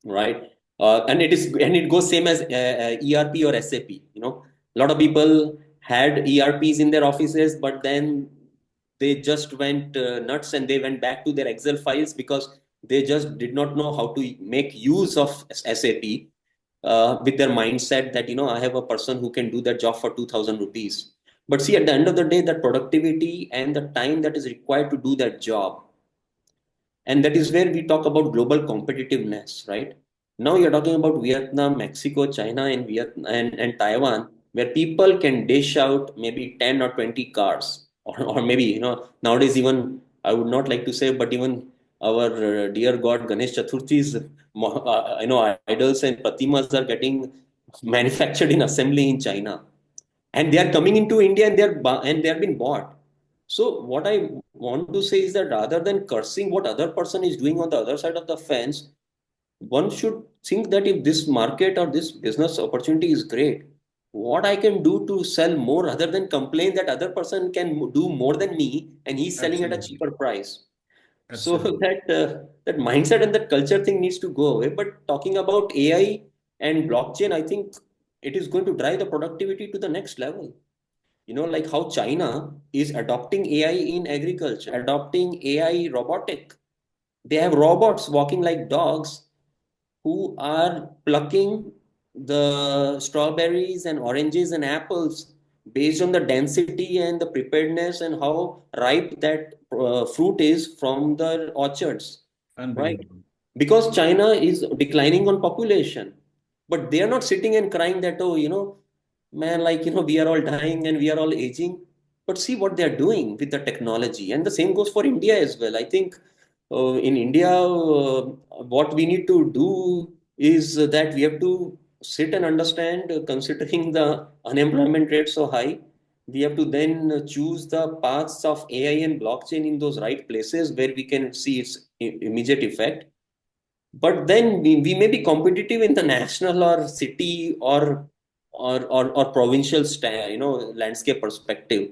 right? And it goes same as ERP or SAP. A lot of people had ERPs in their offices, but then they just went nuts and they went back to their Excel files because they just did not know how to make use of SAP, with their mindset that I have a person who can do that job for 2000 rupees. But see, at the end of the day, that productivity and the time that is required to do that job, and that is where we talk about global competitiveness, right? Now you're talking about Vietnam, Mexico, China, and and Taiwan, where people can dish out maybe 10 or 20 cars, or maybe nowadays, even I would not like to say, but even our dear God Ganesh Chaturthi's idols and pratimas are getting manufactured in assembly in China, and they are coming into India, and they are being bought. So what I want to say is that rather than cursing what other person is doing on the other side of the fence, one should think that if this market or this business opportunity is great, what I can do to sell more rather than complain that other person can do more than me and he's selling at a Absolutely. cheaper price. So Absolutely. that mindset and that culture thing needs to go away. But talking about AI and blockchain, I think it is going to drive the productivity to the next level. Like how China is adopting AI in agriculture, adopting AI robotic. They have robots walking like dogs who are plucking the strawberries and oranges and apples based on the density and the preparedness and how ripe that fruit is from the orchards, right? Unbelievable. because China is declining on population. But they are not sitting and crying that, oh, man, like, we are all dying and we are all aging. But see what they are doing with the technology. And the same goes for India as well. I think in India, what we need to do is that we have to sit and understand, considering the unemployment rate so high, we have to then choose the paths of AI and blockchain in those right places where we can see its immediate effect. But then we may be competitive in the national or city or provincial landscape perspective.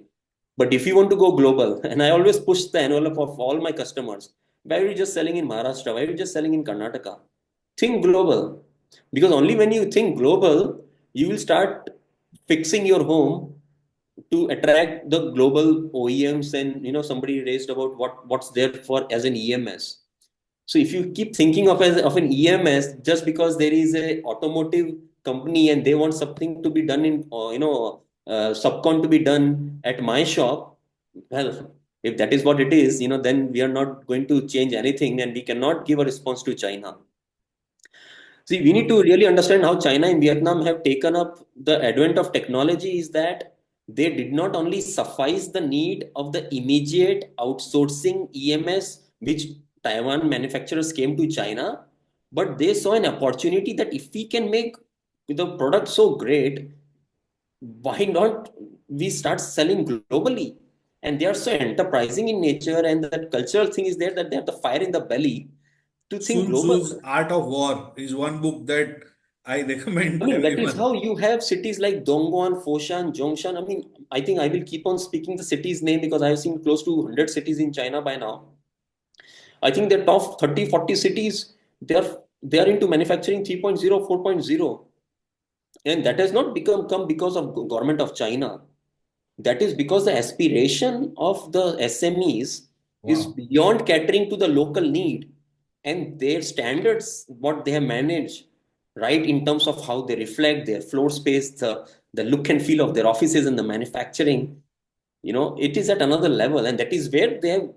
But if you want to go global, and I always push the envelope of all my customers, why are you just selling in Maharashtra? Why are you just selling in Karnataka? Think global. Because only when you think global, you will start fixing your home to attract the global OEMs. And somebody raised about what's there for as an EMS. So if you keep thinking of an EMS just because there is a automotive company and they want something to be done in subcon to be done at my shop, well, if that is what it is, then we are not going to change anything and we cannot give a response to China. See, we need to really understand how China and Vietnam have taken up the advent of technology is that they did not only suffice the need of the immediate outsourcing EMS, which Taiwan manufacturers came to China, but they saw an opportunity that if we can make the product so great, why not we start selling globally? And they are so enterprising in nature, and that cultural thing is there that they have the fire in the belly to think Sun global. Tzu's Art of War is one book that I I recommend mean, that is everyone. how you have cities like Dongguan, Foshan, Zhongshan. I mean, I think I will keep on speaking the cities' name because I've seen close to 100 cities in China by now. I think the top 30, 40 cities, they are into manufacturing 3.0, 4.0. And that has not come because of government of China. That is because the aspiration of the SMEs is Wow. beyond catering to the local need, and their standards, what they have managed, right, in terms of how they reflect their floor space, the look and feel of their offices and the manufacturing, it is at another level, and that is where they have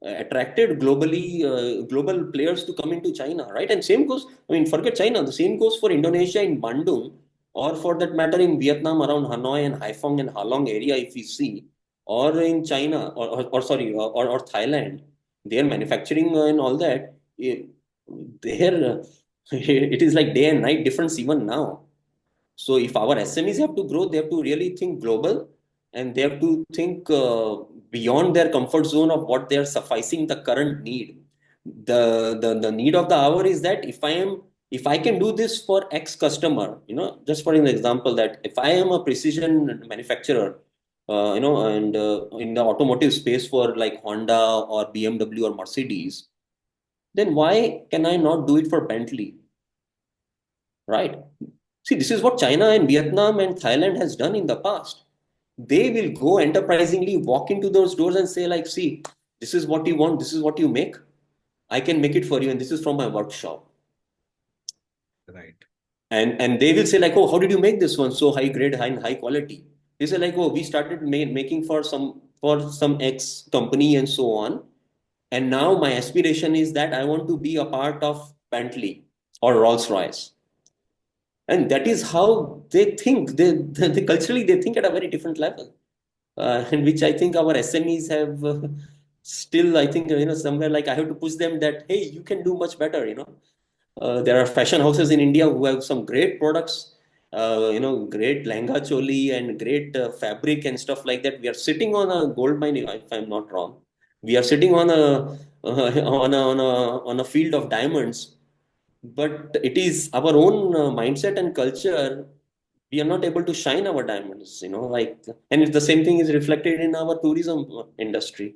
attracted global players to come into China, right? And same goes, I mean, forget China, the same goes for Indonesia in Bandung, or for that matter in Vietnam around Hanoi and Haiphong and Halong area, if we see, or in China, or sorry, or Thailand, their manufacturing and all that, there, it is like day and night difference even now. So if our SMEs have to grow, they have to really think global, and they have to think beyond their comfort zone of what they are sufficing the current need. The need of the hour is that if I can do this for X customer, just for an example, that if I am a precision manufacturer, and in the automotive space for like Honda or BMW or Mercedes, then why can I not do it for Bentley, right? See, this is what China and Vietnam and Thailand has done in the past. They will go enterprisingly walk into those doors and say, like, see, this is what you want, this is what you make. I can make it for you, and this is from my workshop. Right. And they will say, like, oh, how did you make this one so high grade, high quality? They say, like, oh, we started making for some X company and so on. And now my aspiration is that I want to be a part of Bentley or Rolls Royce. And that is how they think. They culturally they think at a very different level, and which I think our SMEs have still. I think somewhere like I have to push them that hey, you can do much better. There are fashion houses in India who have some great products. Great langa choli and great fabric and stuff like that. We are sitting on a gold mine, if I'm not wrong. We are sitting on a on a field of diamonds, but it is our own mindset and culture. We are not able to shine our diamonds, like, and the same thing is reflected in our tourism industry.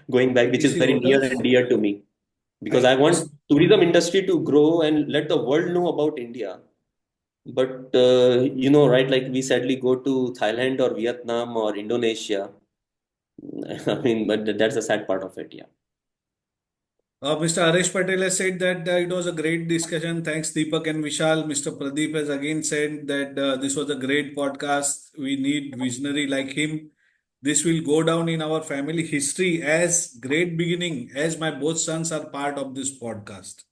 Going back, which is Easy very near orders. and dear to me, because I I want tourism industry to grow and let the world know about India. But right, like we sadly go to Thailand or Vietnam or Indonesia. I mean, but that's the sad part of it. Yeah. Mr. Harish Patel has said that it was a great discussion. Thanks, Deepak and Vishal. Mr. Pradeep has again said that this was a great podcast. We need visionary like him. this will go down in our family history as great beginning, as my both sons are part of this podcast.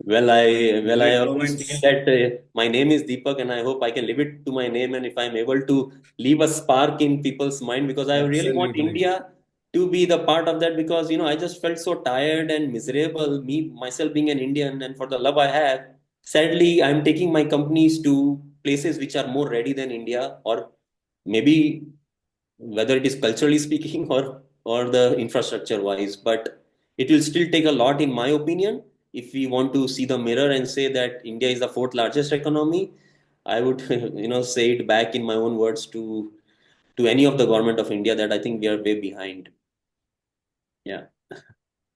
I Great always feel comments. that my name is Deepak, and I hope I can live it to my name. And if I'm able to leave a spark in people's mind, because I really want Absolutely. India to be the part of that, because I just felt so tired and miserable, me myself being an Indian, and for the love I have, sadly, I'm taking my companies to places which are more ready than India, or maybe whether it is culturally speaking or the infrastructure wise, but it will still take a lot, in my opinion, if we want to see the mirror and say that India is the fourth largest economy. I would say it back in my own words to any of the government of India, that I think we are way behind. Yeah.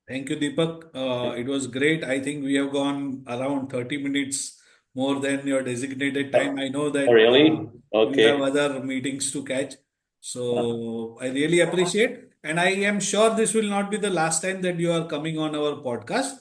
Thank you, Deepak. It was great. I think we have gone around 30 minutes more than your designated time. I know Oh, that really? you have Okay. other meetings to catch. Uh, So I really appreciate. And I am sure this will not be the last time that you are coming on our podcast.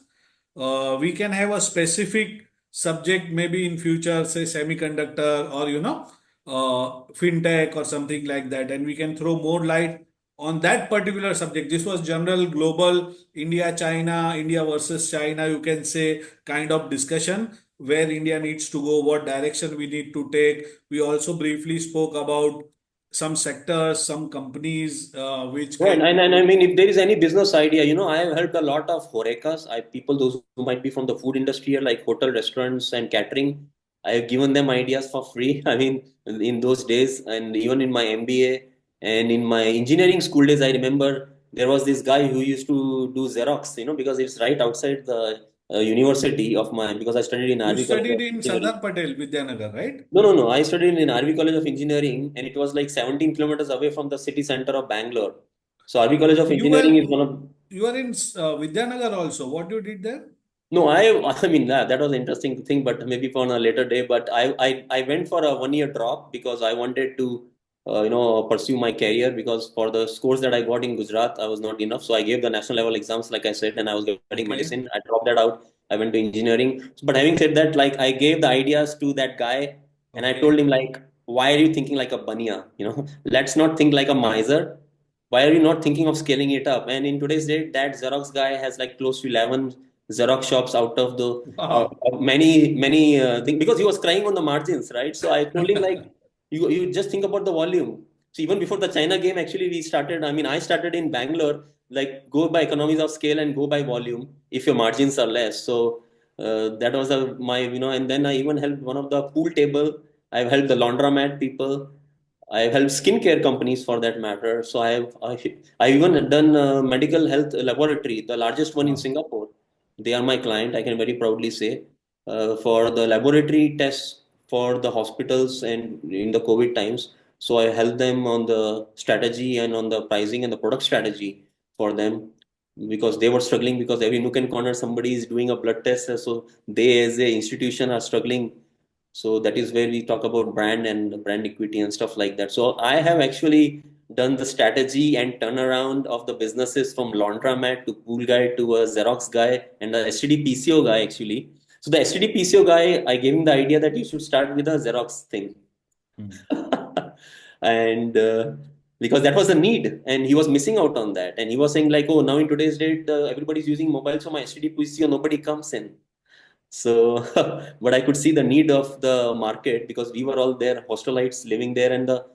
We can have a specific subject maybe in future, say semiconductor or, fintech or something like that. And we can throw more light on that particular subject. This was general, global, India, China, India versus China, you can say, kind of discussion where India needs to go, what direction we need to take. We also briefly spoke about some sectors, some companies, which Right, kind and of. I mean, if there is any business idea, I have helped a lot of horecas, people, those who might be from the food industry, like hotel, restaurants, and catering. I have given them ideas for free. I mean, in those days, and even in my MBA and in my engineering school days, I remember there was this guy who used to do Xerox, because it's right outside the university of mine, because I studied in You RV College studied of in Engineering. Sardar Patel, Vidyanagar, right? No, no, no. I studied in RV College of Engineering, and it was like 17 kilometers away from the city center of Bangalore. So RV College of You Engineering were is one of. you are in Vidyanagar also. What you did there? No, I mean that was an interesting thing, but maybe for a later day. But I went for a 1 year drop because I wanted to pursue my career, because for the scores that I got in Gujarat, I was not enough. So I gave the national level exams, like I said, and I was getting Okay. medicine. I dropped that out. I went to engineering. But having said that, like I gave the ideas to that guy, and I told Okay. him, like, why are you thinking like a bania? Let's not think like a miser. Why are you not thinking of scaling it up? And in today's date, that Xerox guy has like close to 11 Xerox shops out of the Wow. many things, because he was crying on the margins, right? So I told him, like, you just think about the volume. So even before the China game, actually we started. I mean, I started in Bangalore, like, go by economies of scale and go by volume if your margins are less. So that was my and then I even helped one of the pool table. I've helped the laundromat people. I've helped skincare companies for that matter. So I've even done medical health laboratory, the largest one in Wow. Singapore. They are my client, I can very proudly say, for the laboratory tests for the hospitals and in the COVID times. So I help them on the strategy and on the pricing and the product strategy for them, because they were struggling, because every nook and corner somebody is doing a blood test. So they as a institution are struggling. So that is where we talk about brand and brand equity and stuff like that. So I have actually done the strategy and turnaround of the businesses from laundromat to pool guy to a Xerox guy and a STD PCO guy, actually. So the STD PCO guy, I gave him the idea that you should start with a Xerox thing. Hmm. And because that was a need, and he was missing out on that. And he was saying, like, oh, now in today's date, everybody's using mobile, so my STD PCO, nobody comes in. So, but I could see the need of the market, because we were all there, hostelites living there, and the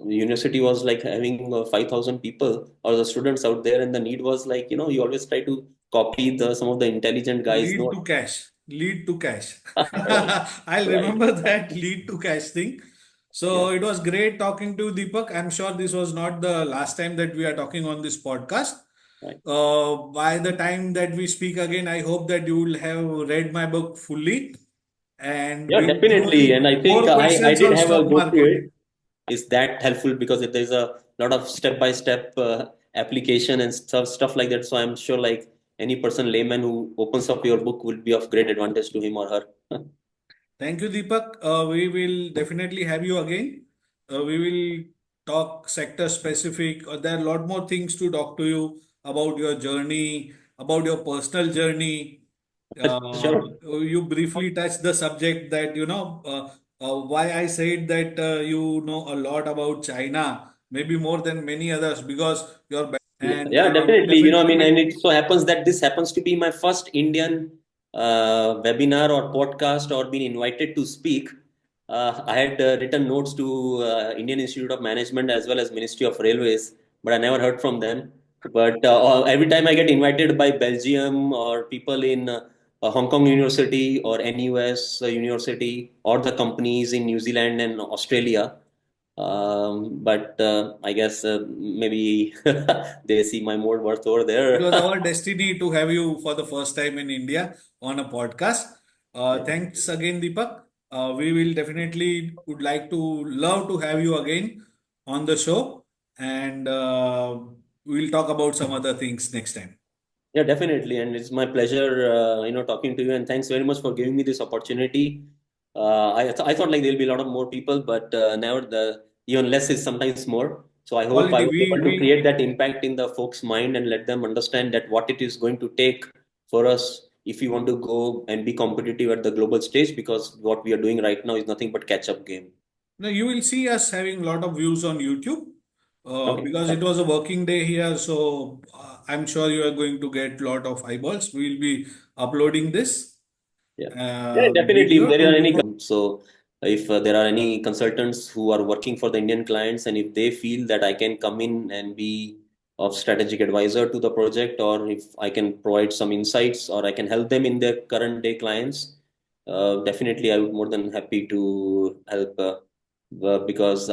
university was like having 5,000 people or the students out there, and the need was like, you always try to copy the some of the intelligent guys. Lead No, to cash. Lead to cash. right, I'll right, remember that lead to cash thing. yeah, So it was great talking to Deepak. I'm sure this was not the last time that we are talking on this podcast. right. By the time that we speak again, I hope that you will have read my book fully and Yeah, been definitely. throwing And I think more I questions did on have a stock go through market. it. Is that helpful? Because if there's a lot of step-by-step application and stuff like that. So I'm sure, like, any person layman who opens up your book will be of great advantage to him or her. Thank you, Deepak. We will definitely have you again. We will talk sector specific. There are a lot more things to talk to you about your journey, about your personal journey. Sure. You briefly touched the subject that, why I said that you know a lot about China. maybe more than many others because you're Yeah, and yeah, definitely. I mean, definitely and it so happens that this happens to be my first Indian webinar or podcast or been invited to speak. I had written notes to Indian Institute of Management as well as Ministry of Railways, but I never heard from them. But every time I get invited by Belgium or people in Hong Kong University or NUS University or the companies in New Zealand and Australia, but I guess maybe they see my more worth over it there. was our destiny to have you for the first time in India on a podcast. Yeah, Thanks again, Deepak. We will definitely would like to love to have you again on the show, and we'll talk about some other things next time. yeah, definitely, and it's my pleasure, talking to you. And thanks very much for giving me this opportunity. I thought like there'll be a lot of more people, but never the even less is sometimes more. So I hope I Quality, was we able to we create that impact in the folks' mind and let them understand that what it is going to take for us if we want to go and be competitive at the global stage. Because what we are doing right now is nothing but catch-up game. now you will see us having a lot of views on YouTube Okay. because it was a working day here. So I'm sure you are going to get a lot of eyeballs. We will be uploading this Yeah. Yeah, definitely. If video there are to. any, so if there are any consultants who are working for the Indian clients, and if they feel that I can come in and be of strategic advisor to the project, or if I can provide some insights, or I can help them in their current day clients, definitely I would more than happy to help. Because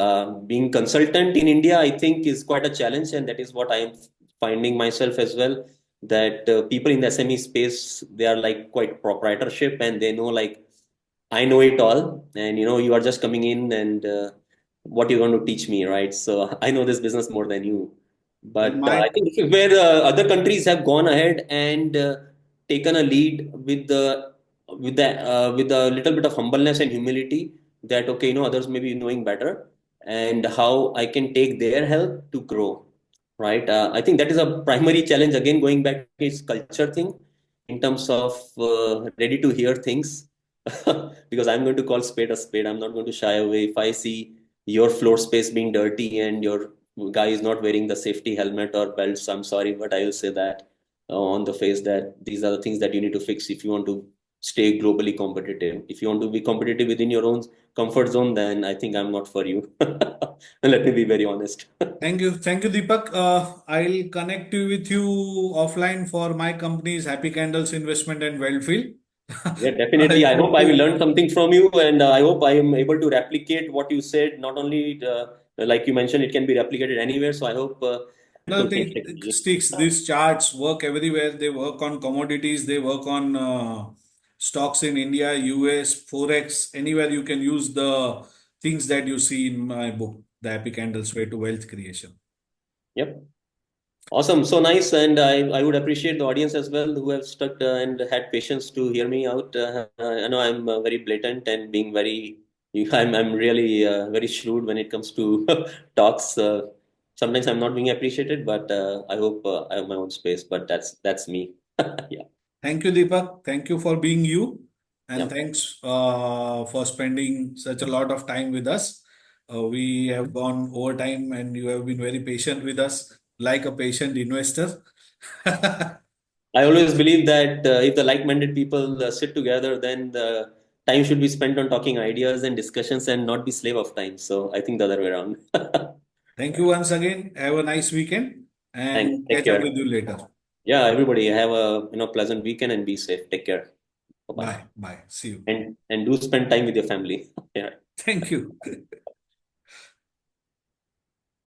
being consultant in India, I think, is quite a challenge, and that is what I am finding myself as well. That people in the SME space, they are like quite proprietorship, and they know like I know it all, and you are just coming in, and what you're going to teach me, right? So I know this business more than you. Well, But I my think where other countries have gone ahead and taken a lead with a little bit of humbleness and humility, that okay, others may be knowing better, and how I can take their help to grow, right? I think that is a primary challenge. Again, going back to its culture thing in terms of ready to hear things. Because I'm going to call spade a spade. I'm not going to shy away. If I see your floor space being dirty and your guy is not wearing the safety helmet or belts, I'm sorry, but I will say that on the face that these are the things that you need to fix if you want to stay globally competitive. If you want to be competitive within your own comfort zone, then I think I'm not for you. Let me be very honest. thank you, Deepak. I'll connect you with you offline for my company's Happy Candles Investment and Wellfield. Yeah, I definitely. I hope hope I will to. learn something from you, and I hope I am able to replicate what you said. Not only, like you mentioned, it can be replicated anywhere. So I hope No, people can check it me. sticks. These charts work everywhere. They work on commodities. They work on stocks in India, US, Forex. Anywhere you can use the things that you see in my book, The Happy Candles Way to Wealth Creation. Yep. Awesome. So nice. And I would appreciate the audience as well who have stuck and had patience to hear me out. I know I'm very blatant and being very, I'm really very shrewd when it comes to talks. Sometimes I'm not being appreciated, but I hope I have my own space. But that's me. Yeah. Thank you, Deepak. Thank you for being you. And Yeah. thanks for spending such a lot of time with us. We have gone over time and you have been very patient with us, like a patient investor. I always believe that if the like-minded people sit together, then the time should be spent on talking ideas and discussions and not be slave of time. So I think the other way around. Thank you once again. Have a nice weekend Thanks. and Take catch up with care. you later. Yeah, everybody have a pleasant weekend and be safe. Take care. Bye bye. Bye. Bye. See you. And do spend time with your family. Yeah. Thank you.